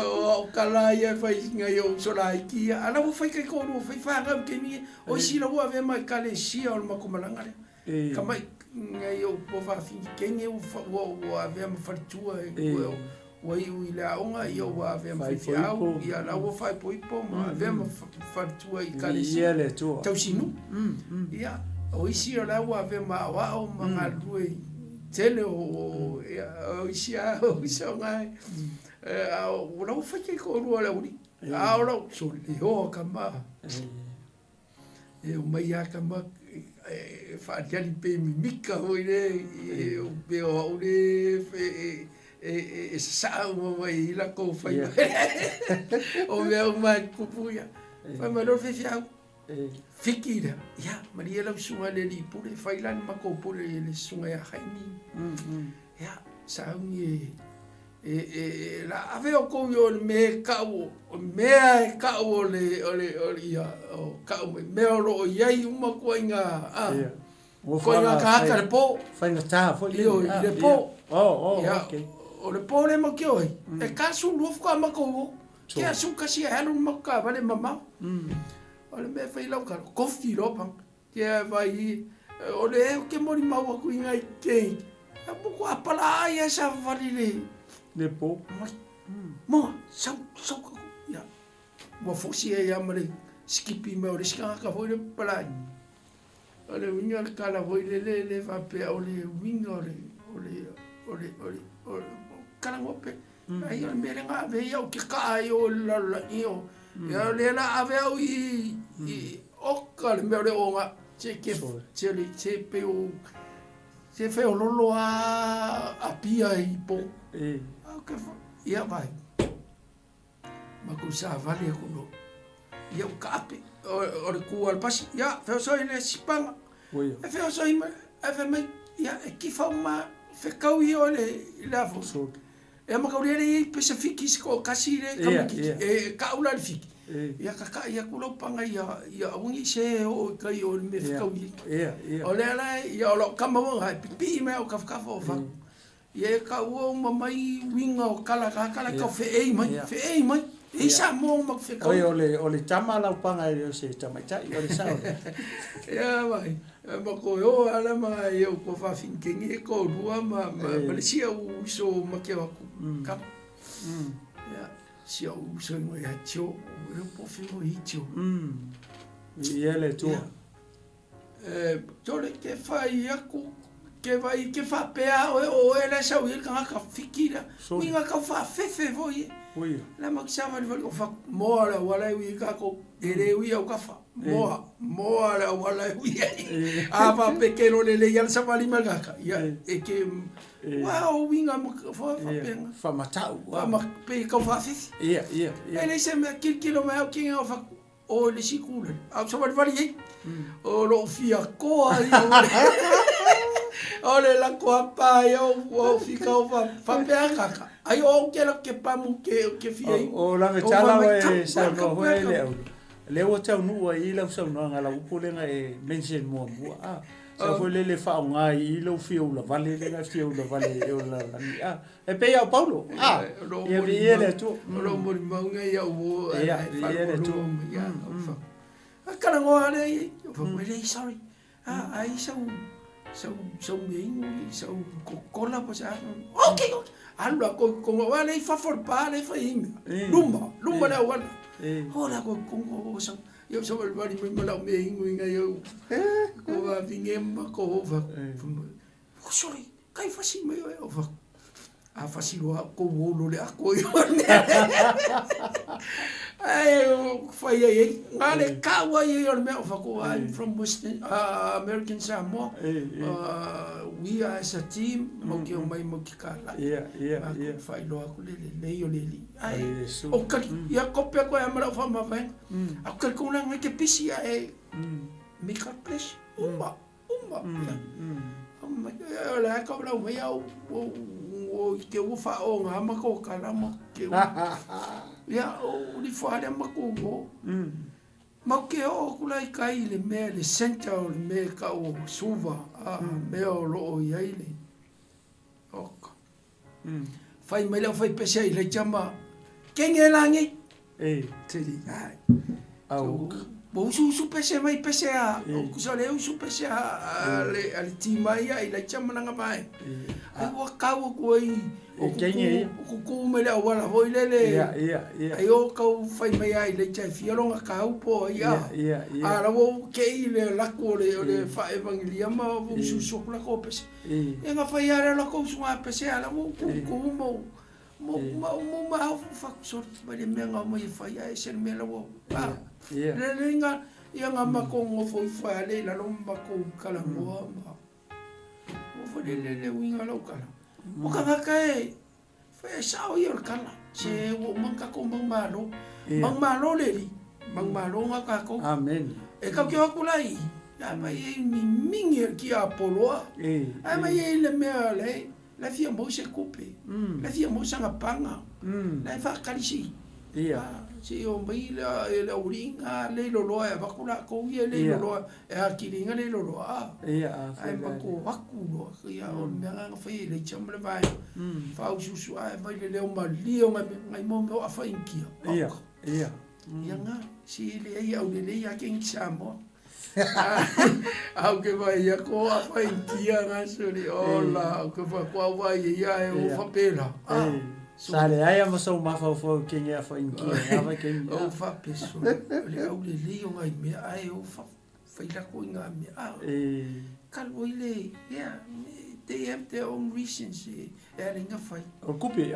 o kala ia fai ngai o sola iki ana mo fai kai ko no fai fa ga ke ni o si lo ave mai kale si o ma ko malanga kama ngai o po fa fi ke ni o ave ma fartua o i la onga io ave ma fi au ia la o fai po ma ave ma fartua i kale si ia tu tau sinu ia o si la o ave ma wa o ma lui tele o isia o ngai o la fa ke ko ro la uri a o la so le o kama e o mai a kama fa jali pe mi mika o ile o pe o le e sa o mai la ko fa o me o mai kupuya fa me lo fe fia fikira ya maria la sunga le li pure failan mako pure le sunga ya haini ya saungi la ave o ko yo me ka o le ya o ka me o lo ya i uma ko inga ko inga ka ka le po fai ta fo le po okay o le po le mo ki oi e ka su lu ko mako ke asu ka si hanu maka vale mama ole me fai lau ka kofi ropa ke vai ole ke mori mau ku inga ke a buku apala ia sa valile le po mo sa ya mo fosi ya mare skipi me ole ska ka foi le pala ole winga kala foi le va pe ole winga ole kala ngope ai ole me nga ve yo ke ka yo la yo ya le la ave au i okal me le onga che pe o se fe o lolo a pia i po okay ya vai ma ku sa vale ko no ya kape o le ku al pas ya fe so ile sipanga fe so ima fe me ya ki fa ma fe kau i ole la fo e ma kauriere Pacific ko kasire kaula fiki ia ka ia kulo panga ia ungi se o kai o me kauli ole ala ia lo kama mo ha pipi me o kafka fo fa ia ka o mamai winga o kala ka fe mai e sa mo ma fe ka ole tama la panga ia se tama tai ole sa ia vai ma ko yo ala ma ia ko fa finkengi ko rua ma Malaysia u so ma ke wa ka ya si o so mo ya tio o po fi mo hitio ia le tu tole ke fa ia ku ke vai ke fa pea o ele sa o ka fikira winga ka fa fefe voi la maksama ni o fa mo la wala wi ka ko ere wi o ka fa mo la wala wi a fa pequeno le ya sa vali magaka ya e ke wow winga fa penga fa matau ma pe ka fa fefe ele se me kilo me o que o fa o le sikule a sa vali o lo fia ko ali ole la koapa yo o fika o fa pea kaka ai o ke la ke pamu ke fia o la tala e sa no le le o tau nu I lau sau no ngala upulenga e mention mo mo sa foi le fa nga I lo fio la vale le nga fio la vale e la e pe ya Paulo e vi ele tu lo mo manga ya o ya ele tu ya kala ngo ale fa really sorry ai sau me sau cola pues okay allo ko wale fa for pa le fa inga lumba la wala ora ko sang yo so el bari me la me inga yo ko va vingem ko va sorry kai fa si me yo va a fa si lo ko lo le ko yo ai fa ye ngale ka wa ye yo me fa ko I'm from Western American Samoa we are as a team mo ki mai mo ki kala fa lo ko le yo le ai o ka ya ko pe ko ya mara fa ma fa a ka ko na ke pisi ai mi ka pres umba la ka bra me ya o ke o fa o nga ma ko kala mo ke ya o li fa le ma ko ma ke o kula I kai le me le center o le me ka o suva me o lo ya ile ok fai me le fai pese le chama kenge langi tiri ai au bo su pese mai pese o kusa le su pese le al ti mai ai le chama nga mai ai wa ka wo ko o ku me le wala ho le ai o ka fai mai ai le chai fiolonga ka po ara wo ke ile la ko le fa evangelia ma wo su la ko pese e nga fai ara la ko su ma pese ala wo ku mo fa so ba le me nga mo fai ai se me la wo le nga ia nga ma ko ngo fo fa le la lo ma ko kala mo ma o fo le winga lo kala o ka ka e fa sa o yor kala se o man ka ko mang malo le li mang malo nga ka ko amen e ka ke ko lai ya ma ye mi mingi ki apolo ai ma ye le me le la fia mo se coupe la fia mo sa panga la fa kalisi si o mai la uringa le lo e va kula ko ye le lo e a kiringa le lo ai ma ko vaku lo ya o me nga fa le chamle vai fa o susu ai vai le o malio ngai mo a fa inkia ya nga si le ya o le ya ken samo au ke vai ya ko a fa inkia nga suri ola ko fa ko vai ya o fa pela Sale ai ama so mafa fo kinga fa inki ava ken o fa peso le au le o ngai me ai o fa faila ko nga me kalbo ile they have their own reasons nga fai o kupe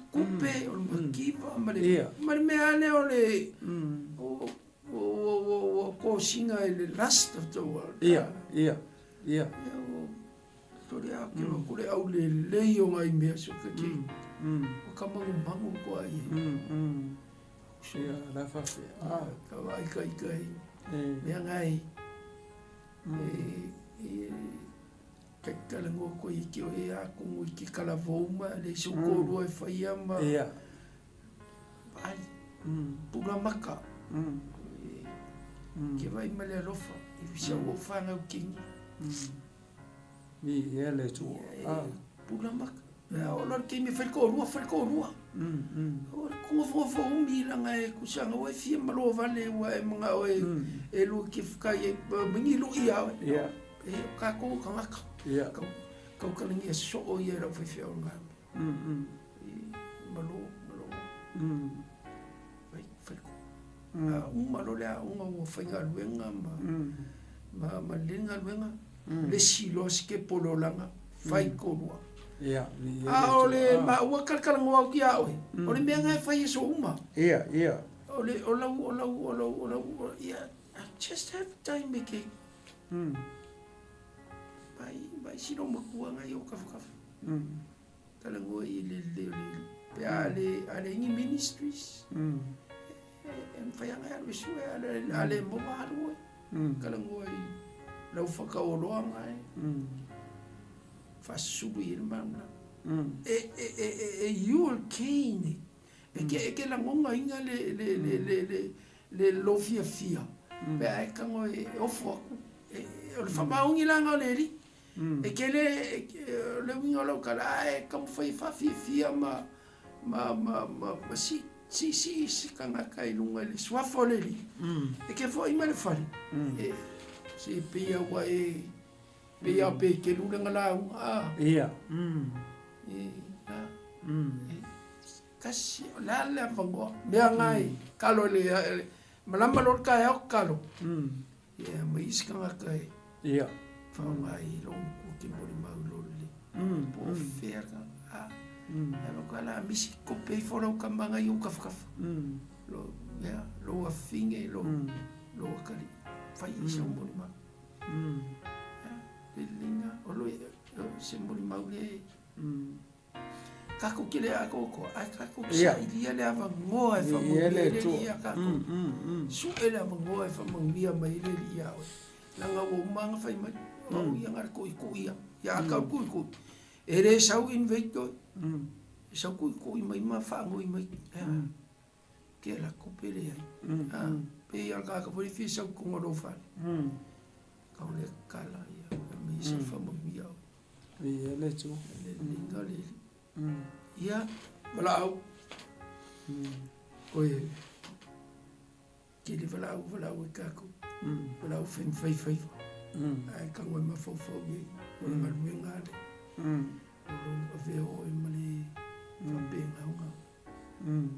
kupe o makiva mare me ane o le o ko singa le last of the world Tori a ke ko le au le o ngai me so ke o ka mangu ko ai la fa ka vai kai me ngai ke kala ngo ko I ke o a ko mo ki kala voma le so ko ro e fai ama ai pura maka ke vai male rofa I bisa o fa nga king mi ele tu pura maka o lor ke me fai ko rua o ko fo mi la ngai ku sanga o fi malo vale wa mga o e lu ke fka e mingi lu ia ka ko ka ka ka ngi so o ye ra fai o nga malo fai ko malo le o fai nga luenga ma lenga luenga le silos ke pololanga fai ko rua ole ma wa kalkala ngo ki a ole me nga fai so uma ole ola I just have time make bai si no makua nga yo ka kala ngo I le pe ale ni ministries en fai nga ale so ale mo ma ro kala ngo lau faka o loa ngai fasubu I mana e you kane e ke la ngonga inga le lo fia pe ai kango e ofo o le whamaungi langa o le ri e ke le winga lo kala e kam fai fia ma si kanga kai lunga le swafo le ri e ke fo ima le fali e si pia wa e pia pe ke lunga ngala ia kasi la pango mea ngai kalo le malama lo ka ya kalo ia mai iskanga kai ia fa mai lo ku ke mo le mau lo le po ferga lo kala misi ko pe fo lo kambanga yu kaf lo ya lo afinge lo kali fa isa mo le mau linga o lo se mo le mau le kako kile ako ko kako sa ilia le ava ngoa fa mo le ia kako su ele ava ngoa fa mo via mai le ia langa wo manga fa mai o ia ngar ko ia ya ka ko ere sau invento sau ko mai ma fa ngoi mai ke la ko pele pe ia ka ko fi sau ko ngoro fa ka le kala ia mi se fa mo via le tu le linga le ia valau oe ke le valau e kako valau fai ai ka ngoi ma fo ye o le malu ngale o ve o e mali fa be nga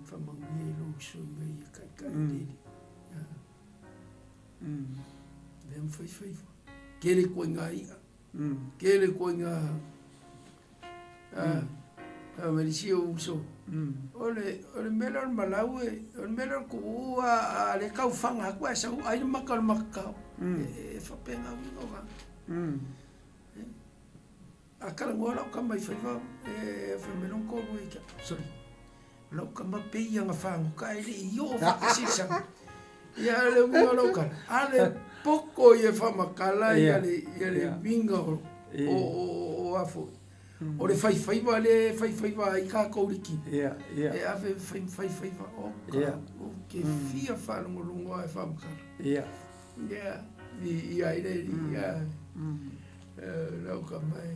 fa ma ye lo so me ka le vem fai ke le ko ngai ke le ko nga Malaysia uso. Ole melon Malawi, ole melon ku le kau fanga ku asa ai makal. Fa penga wingo ga. Akala ngola ka mai fa fa melon ko we sorry. Lo ka ma pe yang fanga ka ile yo fa sisa. Ya le ngola ka. Ale poko ye fa makala ya le wingo o afo. O le fai va i ka kouriki. E ave fai va o ke fia fa lungo e fa makara. I aire lau ka mai.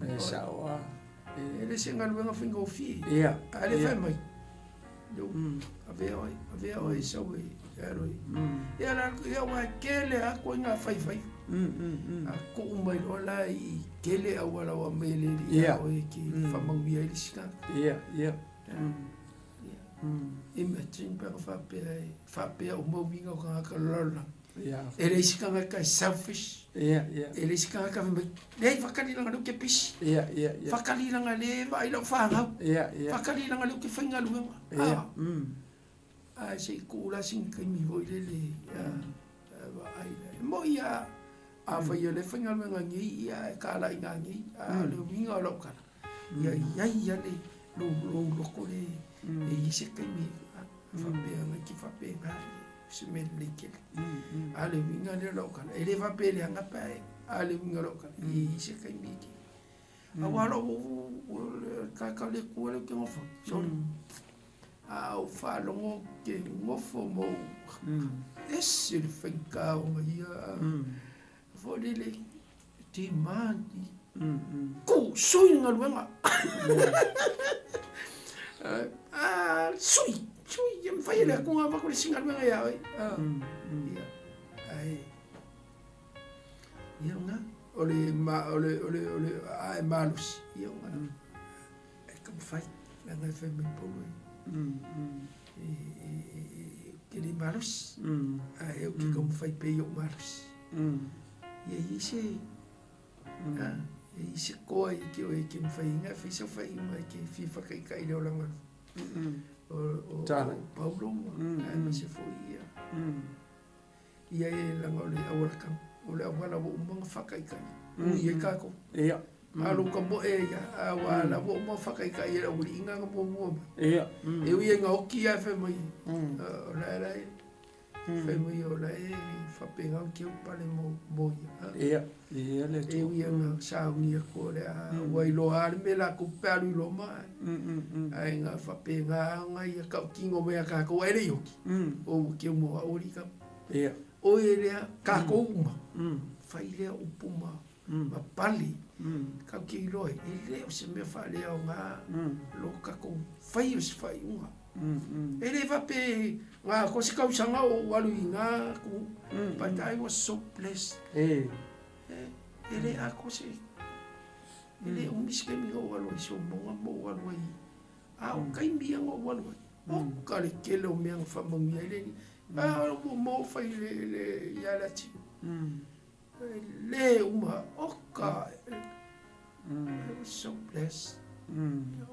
E sawa. Ele se ngā luenga whinga o fi. Ale fai mai. Ave oi sau e aroi. Ia wa kele a koe ngā fai. A ko umai lo la i kele a wala wa mele ia o ki famauia i sika. Imagine pa fa pe o mo vinga o ka lola. Ele sika ka selfish. Ele sika ka me nei fakali nga lo ke pis. Fakali nga le vai lo fa nga. Fakali nga lo ke finga lu. Ah sei kula sin ke mi voi le ai mo ia a fa yo le finga lu nga ngi ia ka la nga ngi le vinga lo ka. Ia le lo ko le e se ke mi fa pe nga ki fa pe nga se me le ke. Ale vinga le lo ka. Ele va pe le nga pa ale vinga lo ka. I se ke mi ki. Awalo ka le ko le ke mo fa. Au fa longo ke ngofo mo esse il finca o ia vole le ti mandi ku sui nga luenga sui em fai le ku nga ko singa luenga ya ai ia nga ole ai malus ia nga e como fai la nga fe me po que le malus eu que como fai pe eu malus e aí se coi que eu que me fai nga fai so fai uma que fifa kai le ola mal o Paulo me se foi e aí la ngole awal kam ole awala bo umang fakai kai e kako alu ka mo e ya wala bo mo fakai kai e uri inga mo e ui nga oki a fe mai la Fai mo yo la e whapenga ki o pale mo ia le e wia nga saungia ko le a wailo ale me la ko paru lo mai ai nga whapenga nga ia ka kingo mea ka ko ere yoki o ki mo a ori ka ia o ele ka ko uma fai le upuma ma pali ka ki loi ele o se me fa le o nga lo ka ko fai o se fai uma ele va pe nga ko se kau sanga o walu inga ku but I was so blessed ele a ko se ele o miske mi o walu so mo walu ai a o kai mi o walu o ka le kele o me ang fa mo mi ele a mo fai le ya la ti le uma o ka I was so blessed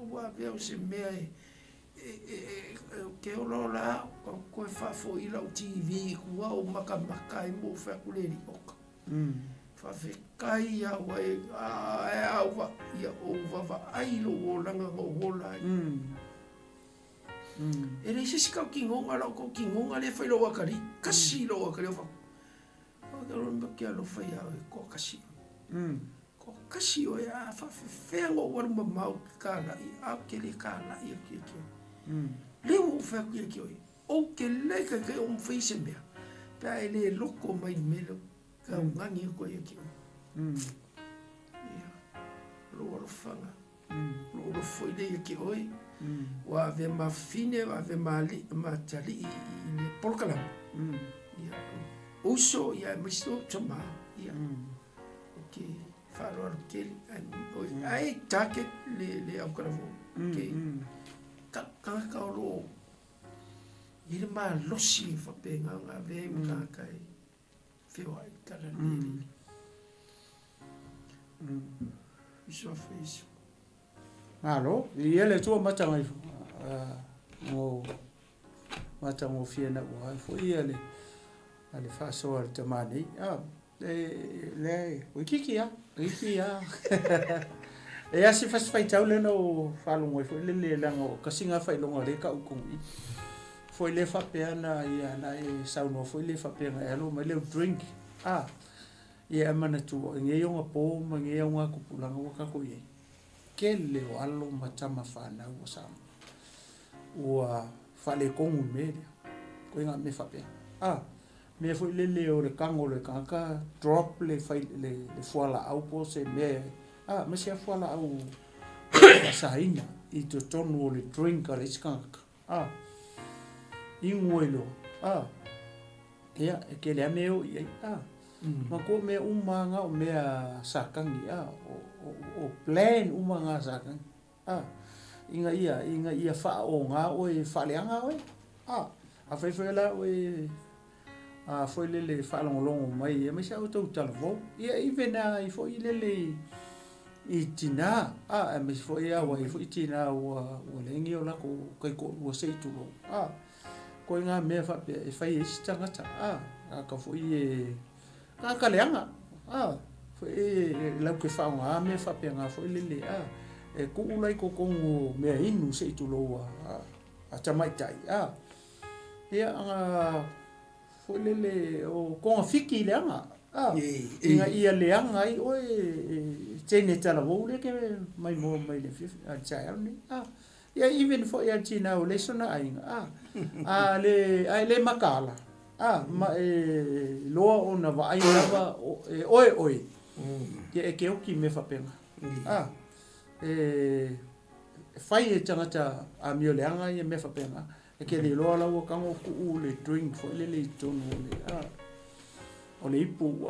wa pe o se me ke o la ko fa fo ila o TV ku wa o maka e mo fa ku le oka fa fe kai ya wa a wa ya o va ai lo o langa o la ele se ska kingo ala ko kingo ale fa lo wakari kasi lo wakari fa o ka lo ke lo fa ya ko kasi ko kasi o ya fa fe ngo wa ma ka la a ke le ka la ya ke le o fa ki o ke le ka ke o fa se me pa ele loko mai melo ka ngangi ko ye ki ya lo fanga lo foi de ki oi wa ve ma fine wa ve ma tali le polkala ya uso ya misto chama ya okay fa lo ke ai take le au kravo okay ka lo ele ma losi fa penga nga ve ka kai feo ai kala ni iso fez alo ele tu mata mai mo mata mo fiena wa fo ele ale fa so al tamani le wiki ya e asi fas fai tau le no falo mo fo le la ngo kasinga fai longa le ka ukumi foi le fa pena ia na e sau no foi le fa pena e lo me le drink ia mana tu nge yo po ma nge yo ku pulanga wa ka ko ye ke le o alo matama fa na o sa wa fa le ko un me ko nga me fa pena me foi le o le kango le kaka drop le fai le foala au po se me me se foala au sa ina I to tonu le drink ale skaka inguelo ia ke le ameo ia ma ko me umanga o me sakangi o plan umanga sakangi inga ia fa o nga o e fa le anga o a foi la o foi le fa longo mai me sa o to talvo ia ivena I foi le itina me foi ia wa foi itina o lengi o la ko o sei tu ko nga me fa e fai isi tangata ka foi ka leanga foi la ke fa nga me fa pe nga foi le e ku ulai ko me inu sei tu lo a tamai tai ia nga foi le o ko fiki leanga inga ia leanga ai o tene tala wo le ke mai le fifi a chai ni ia even for ia tina o le sona ai le makala ma lo ona va ai lava oi ke ke o ki me fa pena fai e tangata a mio leanga ia me fa pena ke le lo la o kango ku le drink fo le tonu le o le ipu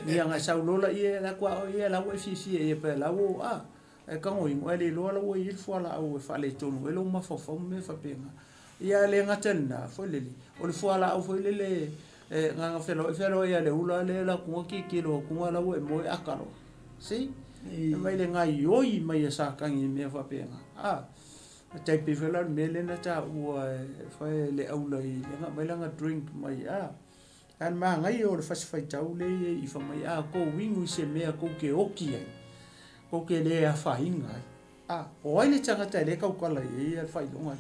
ia nga sa lola ia la kwa ia la we fisi e pe la wo e kango i le lo la wo I fo la o fa le tonu e lo ma fo me fa pena ia le ngatena fo le o le fo la o fo le nga felo ia le ula le la ku ki lo ku la wo mo akalo si mai le nga yoi mai sa kangi me fa pena tai pe fela me le na ta o fa le aula I le nga mai nga drink mai an ma ngai o le fai tau le I fa mai ko wingu se me ko ke oki ai ko ke le fa inga o ai le tanga tai le kau kala I fa longa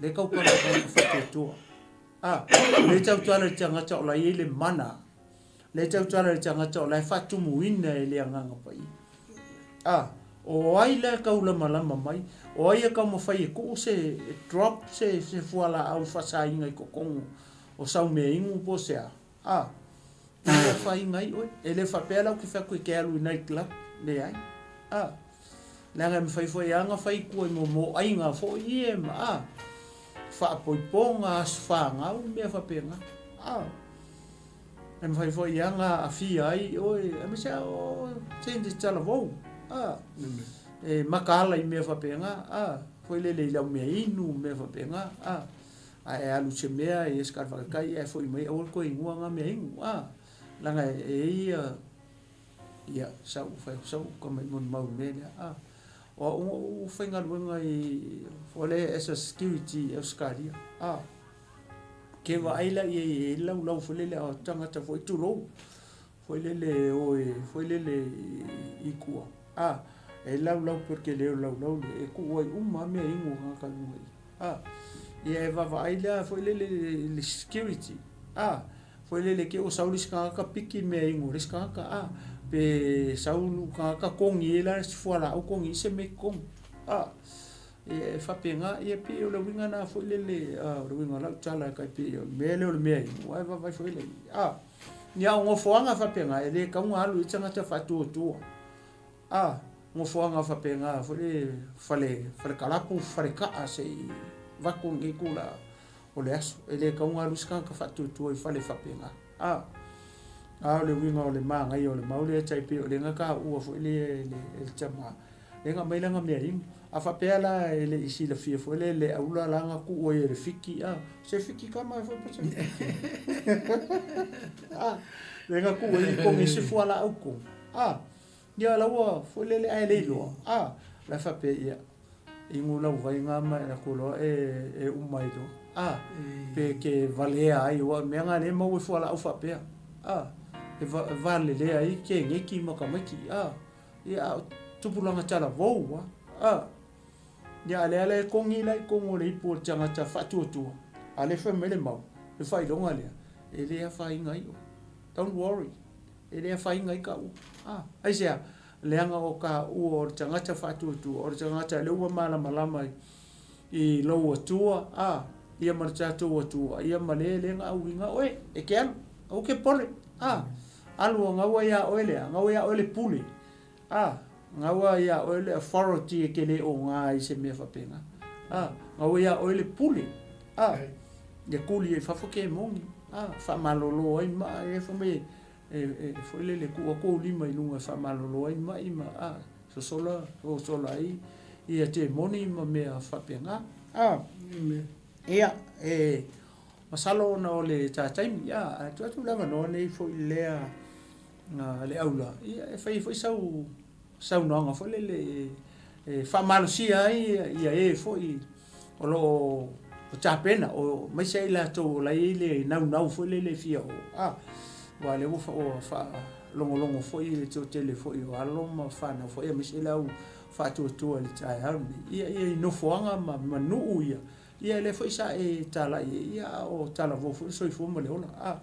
le kau kala fa ke to le tau tuala le tangata o la i le mana. Le tau tuala le tangata o la fatu muina e le anganga pai. O ai le kaula malama mai, o ai ka mo fai ko se drop se fuala au fasa inga I kokongo o sau me ingu po se a. Le fai ngai oi, e le fapela o ki fa ko ke alu night club le ai. La nga me fai foi anga fai ko mo ai nga fo I fa poiponga as fa nga o me fa penga. Me fai foi anga a fi ai oi, me sa o change tala vo. E makala I me fa penga foi le lau me inu me fa penga e alu se mea e skar fa kai e foi mai o ko ingua nga me ingu la nga ia sa ko mai mon mau me o foi nga luenga I fole esa security e skaria ke wa ai la I lau foi le o tangata foi tu lo foi le foi le I kua e lau porque le lau e ku oi uma me ingu nga ka lu e va ai la foi le security foi le ke o saulis ka piki me ingu ris ka pe saulu ka kongi la fuala o kongi se me kong e fa penga e pe o le winga na foi le o winga la tala ka pe me le me wa va foi le nia ngo foanga fa penga e le ka un alu I tanga te fa tu ngo foanga fa penga fale kalapu fale ka se va con e kula o le aso e le ka un alu ska ka fa tu I fale fa penga le winga o le manga I o le maule tai pe o le ngaka u fo le chama le nga mai langa me ring a fa pela ele isi le fie fo le aula langa ku o le fiki se fiki kama fo pe le nga ku I ko mi se fo ala au ko ya la wa fo le ai le lo la fa pe ya ingu la vai nga ma na ko lo e umai do pe ke valea ai wa me nga le mo fo ala au fa pe e vale le ai ke ngeki makamaki ia tupulanga tala voua ya le kongi lai kongo le po tanga ta fatu tu ale fa mele mau le fai longa le e le fa inga I don't worry e le fa inga I ka ai sia le anga o ka u o tanga ta fatu tu o tanga ta le wa mala malama I lo tua ia marcha tu ia male le nga winga oe e ke o ke pole alu ngawa ya ole puli ngawa ya ole authority ke le o nga I se me fa penga ngawa ya ole puli de kuli fa fo ke mongi fa malolo ai ma e fa me fo le ku lima I lunga fa malolo ai ma so sola ai ia te moni ma me fa penga ia masalo na ole ta time ya tu lava no nei fo le aula ia e fai sau no fo le fa malo si ai ia fo o lo o tapena o mai sei la to la ile nau fo le fia wa le o fa longo fo I to tele fo I alo ma fa na fo ia mai sei la fa tu le tai ha ia no fo anga ma nu ia le foi sa e tala ia o tala vo so fo mo le ona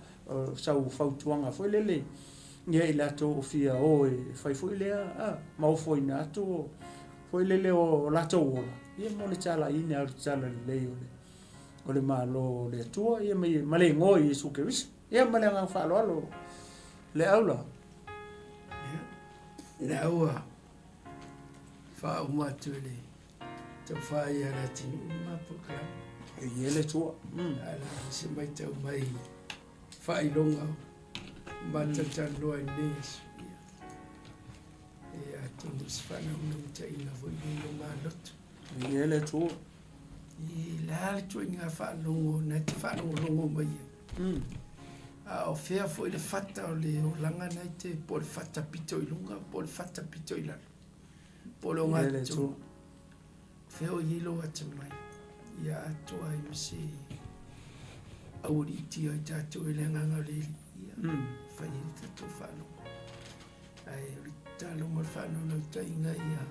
sa u fa tuanga foi le ia ila to fia o e fai foi le ma o foi na to foi le o la to ia mo le tala ina o tala le o le malo le to ia ma le ngoi su ke wis ia ma le nga fa lo le aula le aua fa uma tuli to fa ia la tinu ma poka e le to ala se mai te mai fa ilonga ma te no nes e a tonu sfana no te ina vo no ma lot e le to I la tu inga fa longo na te fa longo mai o fea foi le fata o le o langa na te por fata pito I lunga por fata pito I la por o ngato feo yelo at mai ia to ai misi auri ti o tato le nganga le ia fa ni to fa no ai ritalo mo fa no ta inga ia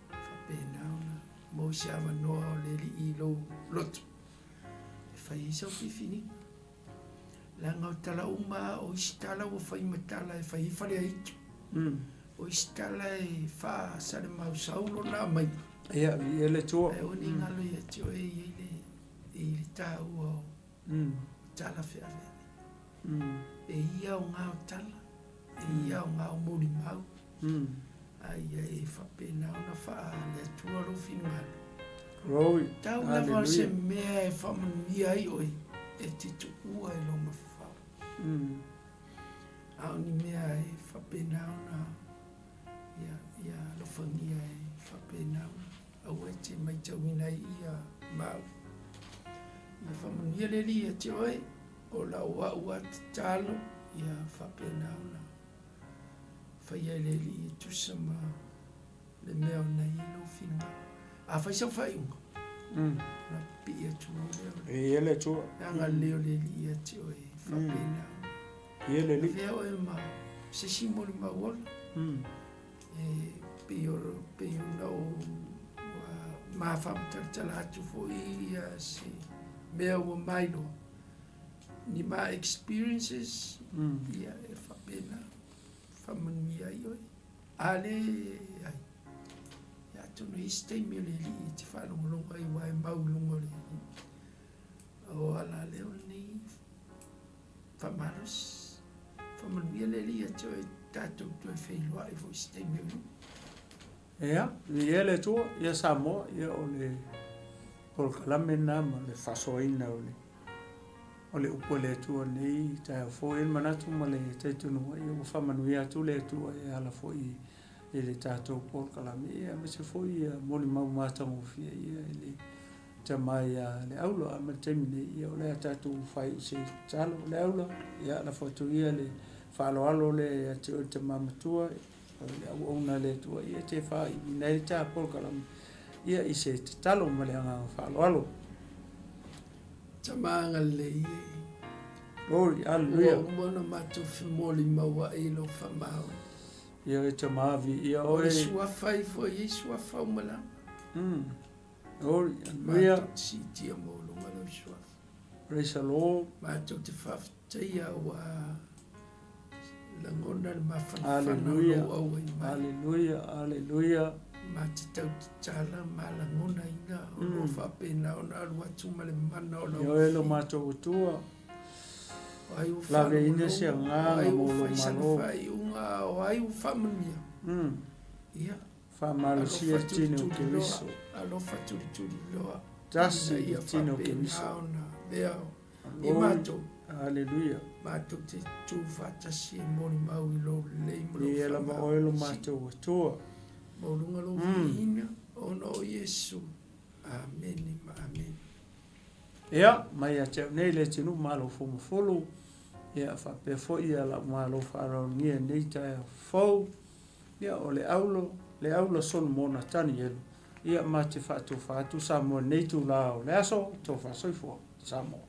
fa pena mo siamo no le I lo lot fai sau fifini. La ngau tala uma o istala o fai matala e fai fale aitu. O istala e fa sare mau saulo na mai. Ia, ele tua. E o ni ngalo ia tio e i ta ua tala fea. E ia o ngau tala. E ia o ngau mori mau. Ai e whapena ona wha le tua lo fingalu. Roi, tau na wha se mea e whamanuia ai oi. E titu ua e lo mawhau. Au ni mea e whapena ona. Ia lo whangia e whapena ona. Au e te mai tauina ia mau. Ia whamanuia le lia te oi. O la ua te talo. Ia whapena ona. Whaia le lia tusama. Le mea ona i lo finga. A whai sau whai unga. Na pia tua leo. E ele tua. Anga leo le lia te oi. Whapena. Ele li. Veo e ma. Se simoli ma wala. E pio na o. Ma whamtaratala atu fo ia se. Mea ua mailo. Ni ma experiences. Ia e whapena. Whamanuia i oi. Ale ai. Tono istei me le li te whanongalonga i wai maulunga le. O ala leo ni whamaros. Whamanuia le li ato e tātou tue whailua i fo istei me lu. Ea, i ele tua, ia Samoa, ia o le polkalame nama le whasoaina o le. O le upo le tua nei, tae o fo en manatu ma le teitunua, ia o whamanuia atu le tua e ala fo i e le tātou polkalame ia me se foi ia moli mau mātango fia ia e le tamai a le aula a me temine ia o le tātou whai se talo le aula ia la fotu ia le whaaloalo le a te o te mamatua o le au ona le tua ia te whai nei tā polkalame ia i se te talo ma le anga whaaloalo. Tamanga le ia. Oi, aleluia. Ua umona matu moli maua i lo whamau. Ia e te maavi, ia O oi. e sua whai fo i sua whau mala. Oi, aleluia. Mātou si tia mōlu ngalo i sua. Praise the Lord. Mātou te whaftaia wa langona le mawhanawhana Aleluia. o au ai mai. Aleluia, aleluia. Ma te tau te tala, ma langona ina, o no whapena o na alu atu ma le mana o na Ia e lo mātou tua. O ai u La ve ina whanau, se o nganga ai u mo lo whaisana malo. whai unga, o ai u whamania. Ia. Fa malusia tine o ke viso. Alofa turi turi loa. Tasi Ina ia tine o ke whapena viso. o na leo. I Oi. mātou. Aleluia. Mātou te tū whatasi e mori mau i lo lei mo lo Ni ela ma oelo mātou o tua. Maulunga lo vihina o no Yesu. Amen ma amen. Ia, mai a te nei le tinu malo fomo folo. Ia fa pe fo ia la malo faro ni nei tai fo. Ia o le aulo son mona tani elu. Ia ma te fatu sa mo nei tu lao. Le aso to fa soifo sa mo.